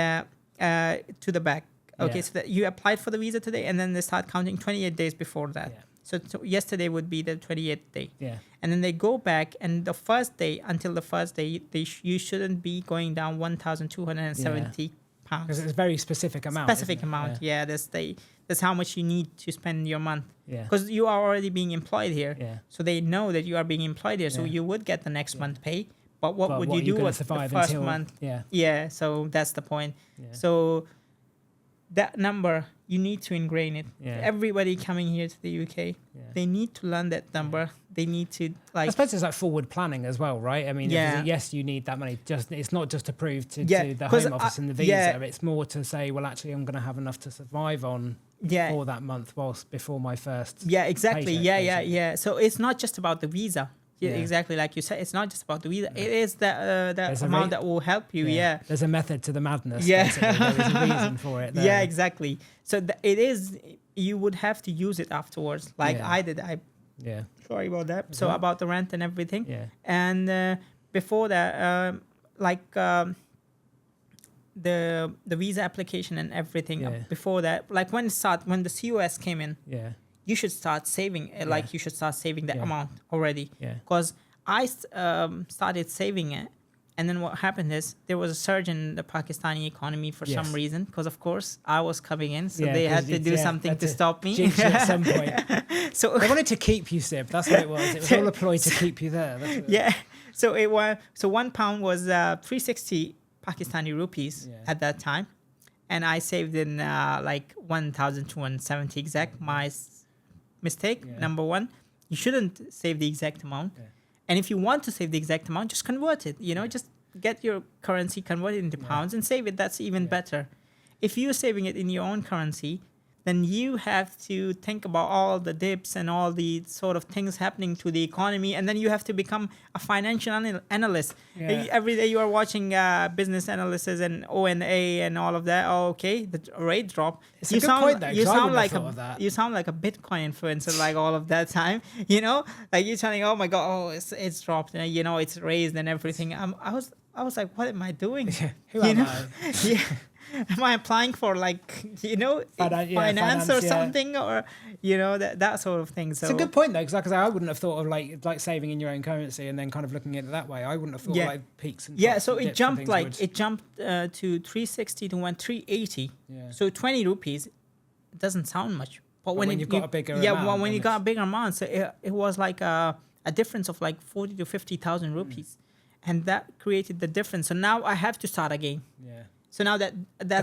to the back. Okay, so that you applied for the visa today, and then they start counting 28 days before that. So yesterday would be the 28th day. Yeah. And then they go back, and the first day, until the first day, you shouldn't be going down 1,270 pounds. Because it's a very specific amount. Specific amount, yeah. That's how much you need to spend your month. Yeah. Because you are already being employed here. Yeah. So they know that you are being employed here. So Yeah. you would get the next month pay. But what would you do with with the first month? Yeah. Yeah, so that's the point. Yeah. So that number, you need to ingrain it. Yeah. Everybody coming here to the UK, they need to learn that number. They need to I suppose it's like forward planning as well, right? I mean, yes, you need that money. It's not just to prove to the Home Office and the visa. It's more to say, well, actually, I'm going to have enough to survive on for that month before my first. Yeah, exactly. Paycheck, Yeah. So it's not just about the visa. Yeah, exactly. Like you said, it's not just about the visa. It is the amount that will help you. Yeah. There's a method to the madness. Yeah. There's a reason for it. There. Yeah, exactly. So it is. You would have to use it afterwards, like I did. Sorry about that. So about the rent and everything. Yeah. And before that, the visa application and everything. Before that, like when the COS came in. Yeah. You should start saving. Like you should start saving that amount already. Yeah. Because I started saving it, and then what happened is there was a surge in the Pakistani economy for some reason. Because of course I was coming in, so they had to do something to stop me. Jinx you at some point. So they wanted to keep you, Sib. That's what it was. It was all a ploy to keep you there. Yeah. So it was. So £1 was 360 Pakistani rupees at that time, and I saved in like 1,270 exact. My mistake number one, you shouldn't save the exact amount, and if you want to save the exact amount, just convert it. Just get your currency converted into pounds and save it. That's even better. If you're saving it in your own currency, then you have to think about all the dips and all the sort of things happening to the economy, and then you have to become a financial analyst. Every day you are watching business analysis and O&A and all of that. Oh, okay, the rate drop. It's a good point, though, you sound like a Bitcoin influencer, like all of that time. Like you're telling, oh my god, it's dropped, and it's raised and everything. I was like, what am I doing? Who am I? Yeah. Am I applying for finance or something, or that sort of thing? So it's a good point though, because I wouldn't have thought of like saving in your own currency and then kind of looking at it that way. I wouldn't have thought like peaks and so it jumped to 360 to 380. So 20 rupees doesn't sound much, but when you've got a bigger amount, when you got a bigger amount, so it was like a difference of like 40 to 50,000 rupees, and that created the difference. So now I have to start again. So now that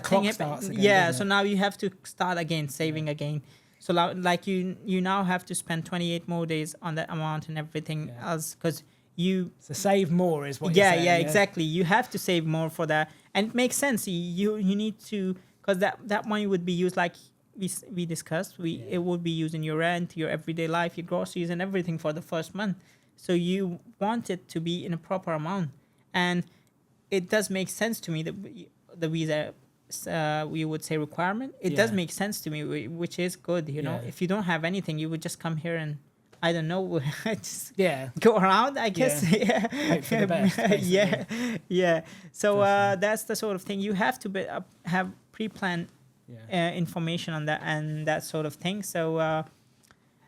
thing happened, so now you have to start again, saving again. So like you now have to spend 28 more days on that amount and everything else, because so save more is what you're saying. Yeah, exactly. You have to save more for that, and it makes sense. You need to, because that money would be used, like we discussed. It would be used in your rent, your everyday life, your groceries, and everything for the first month. So you want it to be in a proper amount, and it does make sense to me that the visa, we would say requirement. It does make sense to me, which is good. If you don't have anything, you would just come here and I don't know, just go around. I guess. Hope for the best. So that's the sort of thing you have to have pre-planned information on that and that sort of thing. So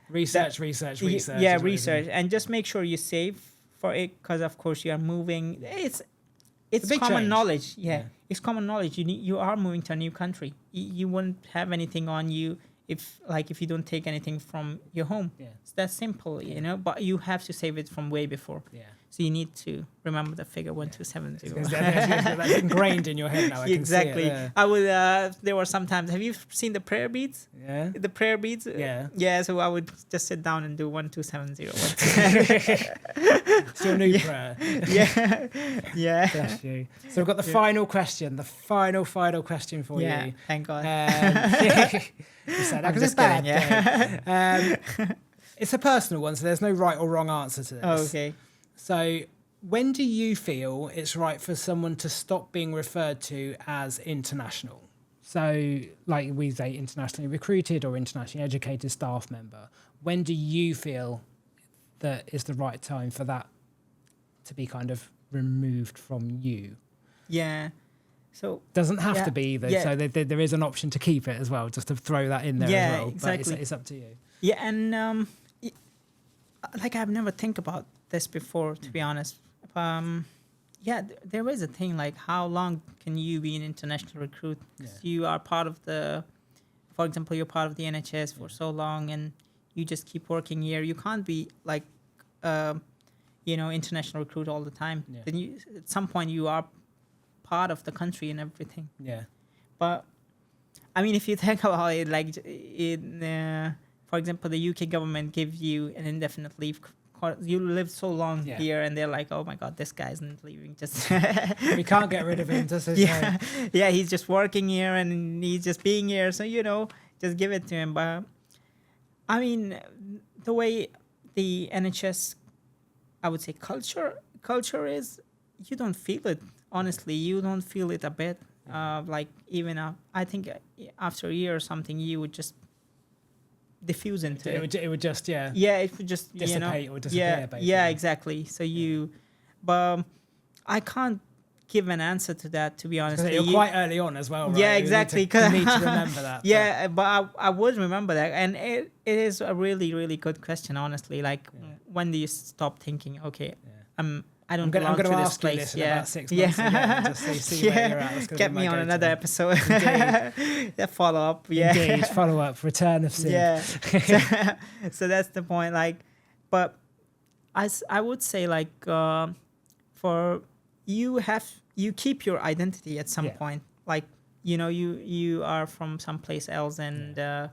research. Yeah, research, and just make sure you save for it, because of course you are moving. It's common knowledge. It's common knowledge. You are moving to a new country. You won't have anything on you if you don't take anything from your home. It's that simple, But you have to save it from way before. So you need to remember the figure 1270. That's ingrained in your head now. I can exactly. See it, I would. There were sometimes. Have you seen the prayer beads? The prayer beads. Yeah. So I would just sit down and do 1270. It's your new prayer. Yeah. Bless you. So we've got the final question. The final question for you. Yeah. Thank God. You said that because it's bad. It's a personal one, so there's no right or wrong answer to this. Oh, okay. So when do you feel it's right for someone to stop being referred to as international? So like we say, internationally recruited or internationally educated staff member. When do you feel that is the right time for that to be kind of removed from you? Yeah. So doesn't have to be either. Yeah. So there is an option to keep it as well, just to throw that in there as well. Exactly. But it's up to you. Yeah, and like I've never think about this before, to be honest. There is a thing like how long can you be an international recruit? 'Cause you are part of for example, you're part of the NHS for so long, and you just keep working here. You can't be like, international recruit all the time. Yeah. Then at some point you are part of the country and everything. Yeah. But I mean, if you think about it, like for example, the UK government gives you an indefinite leave. You lived so long here, and they're like, "Oh my God, this guy isn't leaving." Just we can't get rid of him. Just he's just working here and he's just being here. So just give it to him. But I mean, the way the NHS, I would say, culture is, you don't feel it. Honestly, you don't feel it a bit. Like even I think after a year or something, you would just diffuse into it. It would just it would just dissipate or disappear. Yeah, exactly. So but I can't give an answer to that, to be honest. You're quite early on as well, right? Yeah, exactly. You need to remember that. Yeah, but I would remember that, and it is a really, really good question, honestly. Like, when do you stop thinking, okay, I don't belong to this place? This in about 6 months again, just see where you're at. Get me on another episode. Follow up. Indeed, follow up. Return of Sid. Yeah. So that's the point. Like, but I would say, like, for you keep your identity at some point. Like, you are from someplace else, and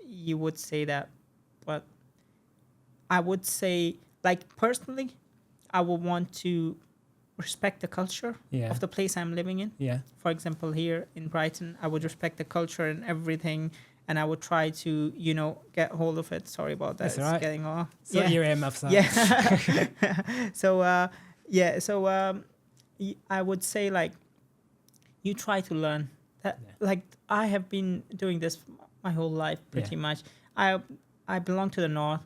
you would say that. But I would say, like, personally, I would want to respect the culture of the place I'm living in. Yeah. For example, here in Brighton, I would respect the culture and everything, and I would try to, get hold of it. Sorry about that. That's all right. It's getting off. Sort your earmuffs out. Yeah. So, I would say, like, you try to learn that. Like, I have been doing this my whole life, pretty much. I belong to the north.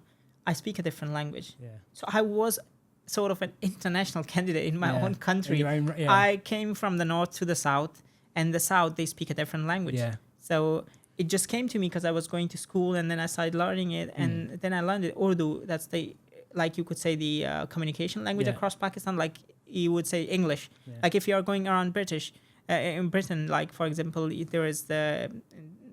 I speak a different language. Yeah. So I was sort of an international candidate in my own country. I came from the north to the south, and the south, they speak a different language. Yeah. So it just came to me because I was going to school, and then I started learning it, and then I learned it. Urdu, that's like you could say the communication language across Pakistan. Like you would say English. Yeah. Like if you are going around in Britain, like for example,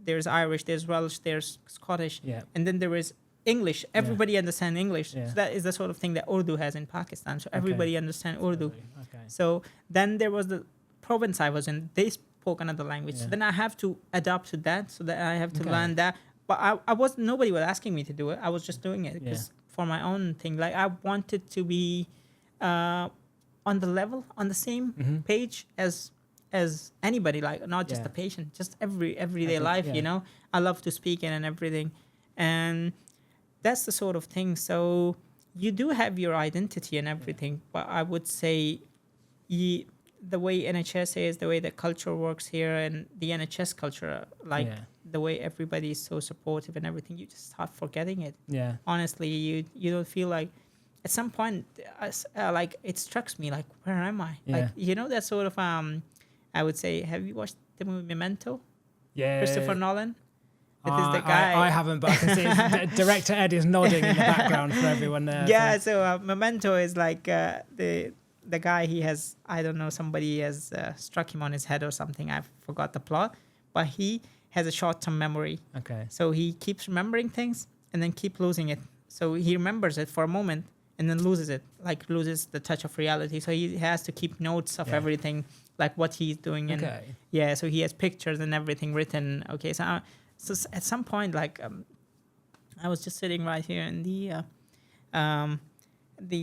there's Irish, there's Welsh, there's Scottish, and then there is English. Everybody understands English. So that is the sort of thing that Urdu has in Pakistan. So everybody understands Urdu. Okay. So then there was the province I was in. They spoke another language. So then I have to adapt to that. So that I have to learn that. But nobody was asking me to do it. I was just doing it because for my own thing. Like I wanted to be on the level, on the same page as anybody. Like not just the patient, just everyday life. I love to speak it and everything, and that's the sort of thing. So you do have your identity and everything, but I would say the way NHS is, the way the culture works here, and the NHS culture, like the way everybody is so supportive and everything, you just start forgetting it. Yeah. Honestly, you don't feel like, at some point, like it strikes me, like, where am I? Yeah. Like, that sort of, I would say, have you watched the movie Memento? Yeah. Christopher Nolan? It is the guy. I haven't, but I can see director Ed is nodding in the background for everyone there. Yeah, so Memento is like the guy, he has, I don't know, somebody has struck him on his head or something. I forgot the plot, but he has a short-term memory. Okay. So he keeps remembering things and then keep losing it. So he remembers it for a moment and then loses it, like loses the touch of reality. So he has to keep notes of everything, like what he's doing. And so he has pictures and everything written. Okay, so at some point, like, I was just sitting right here in the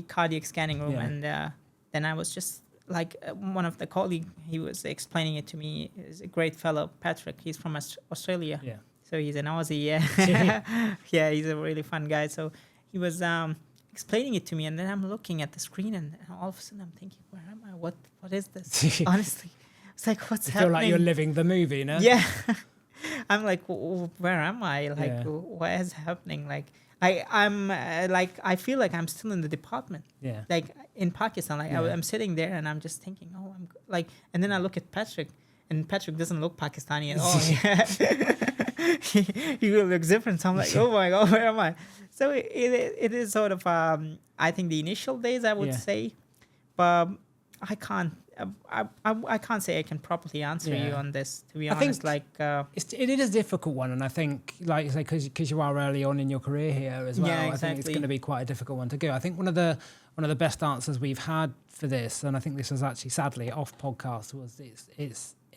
cardiac scanning room, and then I was just like, one of the colleagues, he was explaining it to me. He's a great fellow, Patrick. He's from Australia. Yeah. So he's an Aussie. Yeah. Yeah, he's a really fun guy. So he was explaining it to me, and then I'm looking at the screen, and all of a sudden I'm thinking, where am I? What is this? Honestly, it's like, what's happening? You feel like you're living the movie, no? Yeah. I'm like, where am I? Like, what is happening? Like, I feel like I'm still in the department. Yeah. Like in Pakistan, like Yeah. I'm sitting there and I'm just thinking, oh, like, and then I look at Patrick, and Patrick doesn't look Pakistani at all. he looks different. So I'm like, oh my God, where am I? So it is sort of, I think the initial days, I would say, but I can't say I can properly answer you on this, to be honest. Like, it is a difficult one, and I think, like you say, because you are early on in your career here as well, Yeah, I think it's going to be quite a difficult one to go. I think one of the best answers we've had for this, and I think this was actually sadly off podcast, was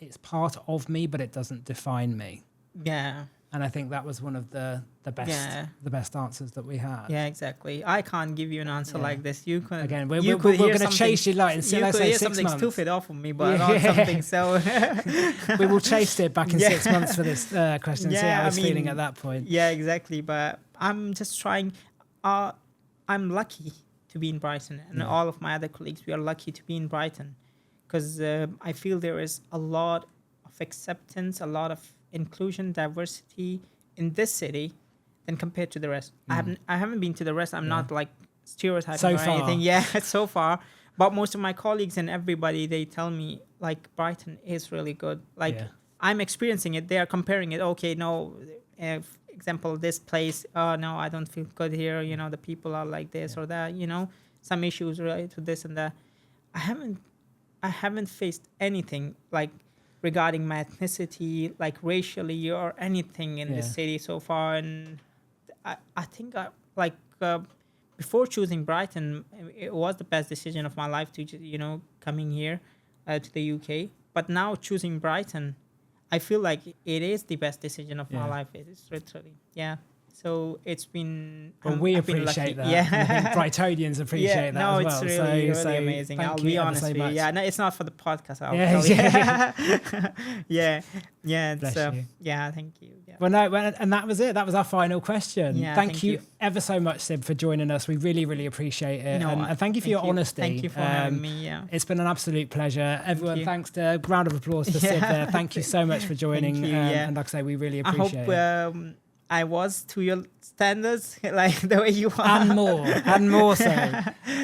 it's part of me, but it doesn't define me. Yeah. And I think that was one of the best answers that we had. Yeah, exactly. I can't give you an answer like this. You can again. We're going to chase you like in let's say 6 something months. Stupid off of me, but not something. So we will chase it back in 6 months for this question. See how it's feeling at that point. Yeah, exactly. But I'm just trying. I'm lucky to be in Brighton, and all of my other colleagues, we are lucky to be in Brighton, because I feel there is a lot of acceptance, a lot of inclusion, diversity in this city than compared to the rest. I haven't been to the rest. I'm not like stereotyping anything. Yeah, so far. But most of my colleagues and everybody, they tell me like Brighton is really good. Like I'm experiencing it. They are comparing it. Okay, no, example, this place. Oh no, I don't feel good here. You know, the people are like this or that. You know, some issues related to this and that. I haven't faced anything like regarding my ethnicity, like racially or anything in the city so far. And I think before choosing Brighton, it was the best decision of my life to, coming here to the UK. But now choosing Brighton, I feel like it is the best decision of my life. It is literally, So it's been. Well, we appreciate that. Yeah, I think Brightonians appreciate that as well. No, it's really amazing. I'll be honest with you. Yeah, no, it's not for the podcast. I'll tell you. Yeah. So thank you. Yeah. Well, no, and that was it. That was our final question. Yeah, thank you ever so much, Sib, for joining us. We really, really appreciate it. No, and thank you for your honesty. Thank you for having me. Yeah, it's been an absolute pleasure. Everyone, thanks to round of applause for Sib there. Thank you so much for joining. Thank you, and like I say, we really appreciate it. I was to your standards, like the way you are. And more so.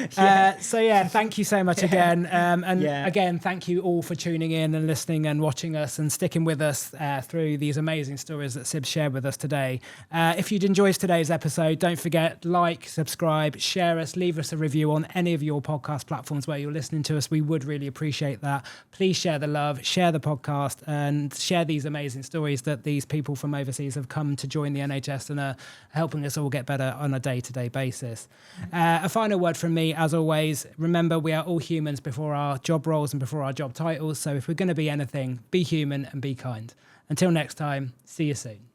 Thank you so much again. Again, thank you all for tuning in and listening and watching us and sticking with us through these amazing stories that Sib shared with us today. If you'd enjoyed today's episode, don't forget, like, subscribe, share us, leave us a review on any of your podcast platforms where you're listening to us. We would really appreciate that. Please share the love, share the podcast, and share these amazing stories that these people from overseas have come to join the NHS and are helping us all get better on a day-to-day basis. A final word from me, as always, remember we are all humans before our job roles and before our job titles, so if we're going to be anything, be human and be kind. Until next time, see you soon.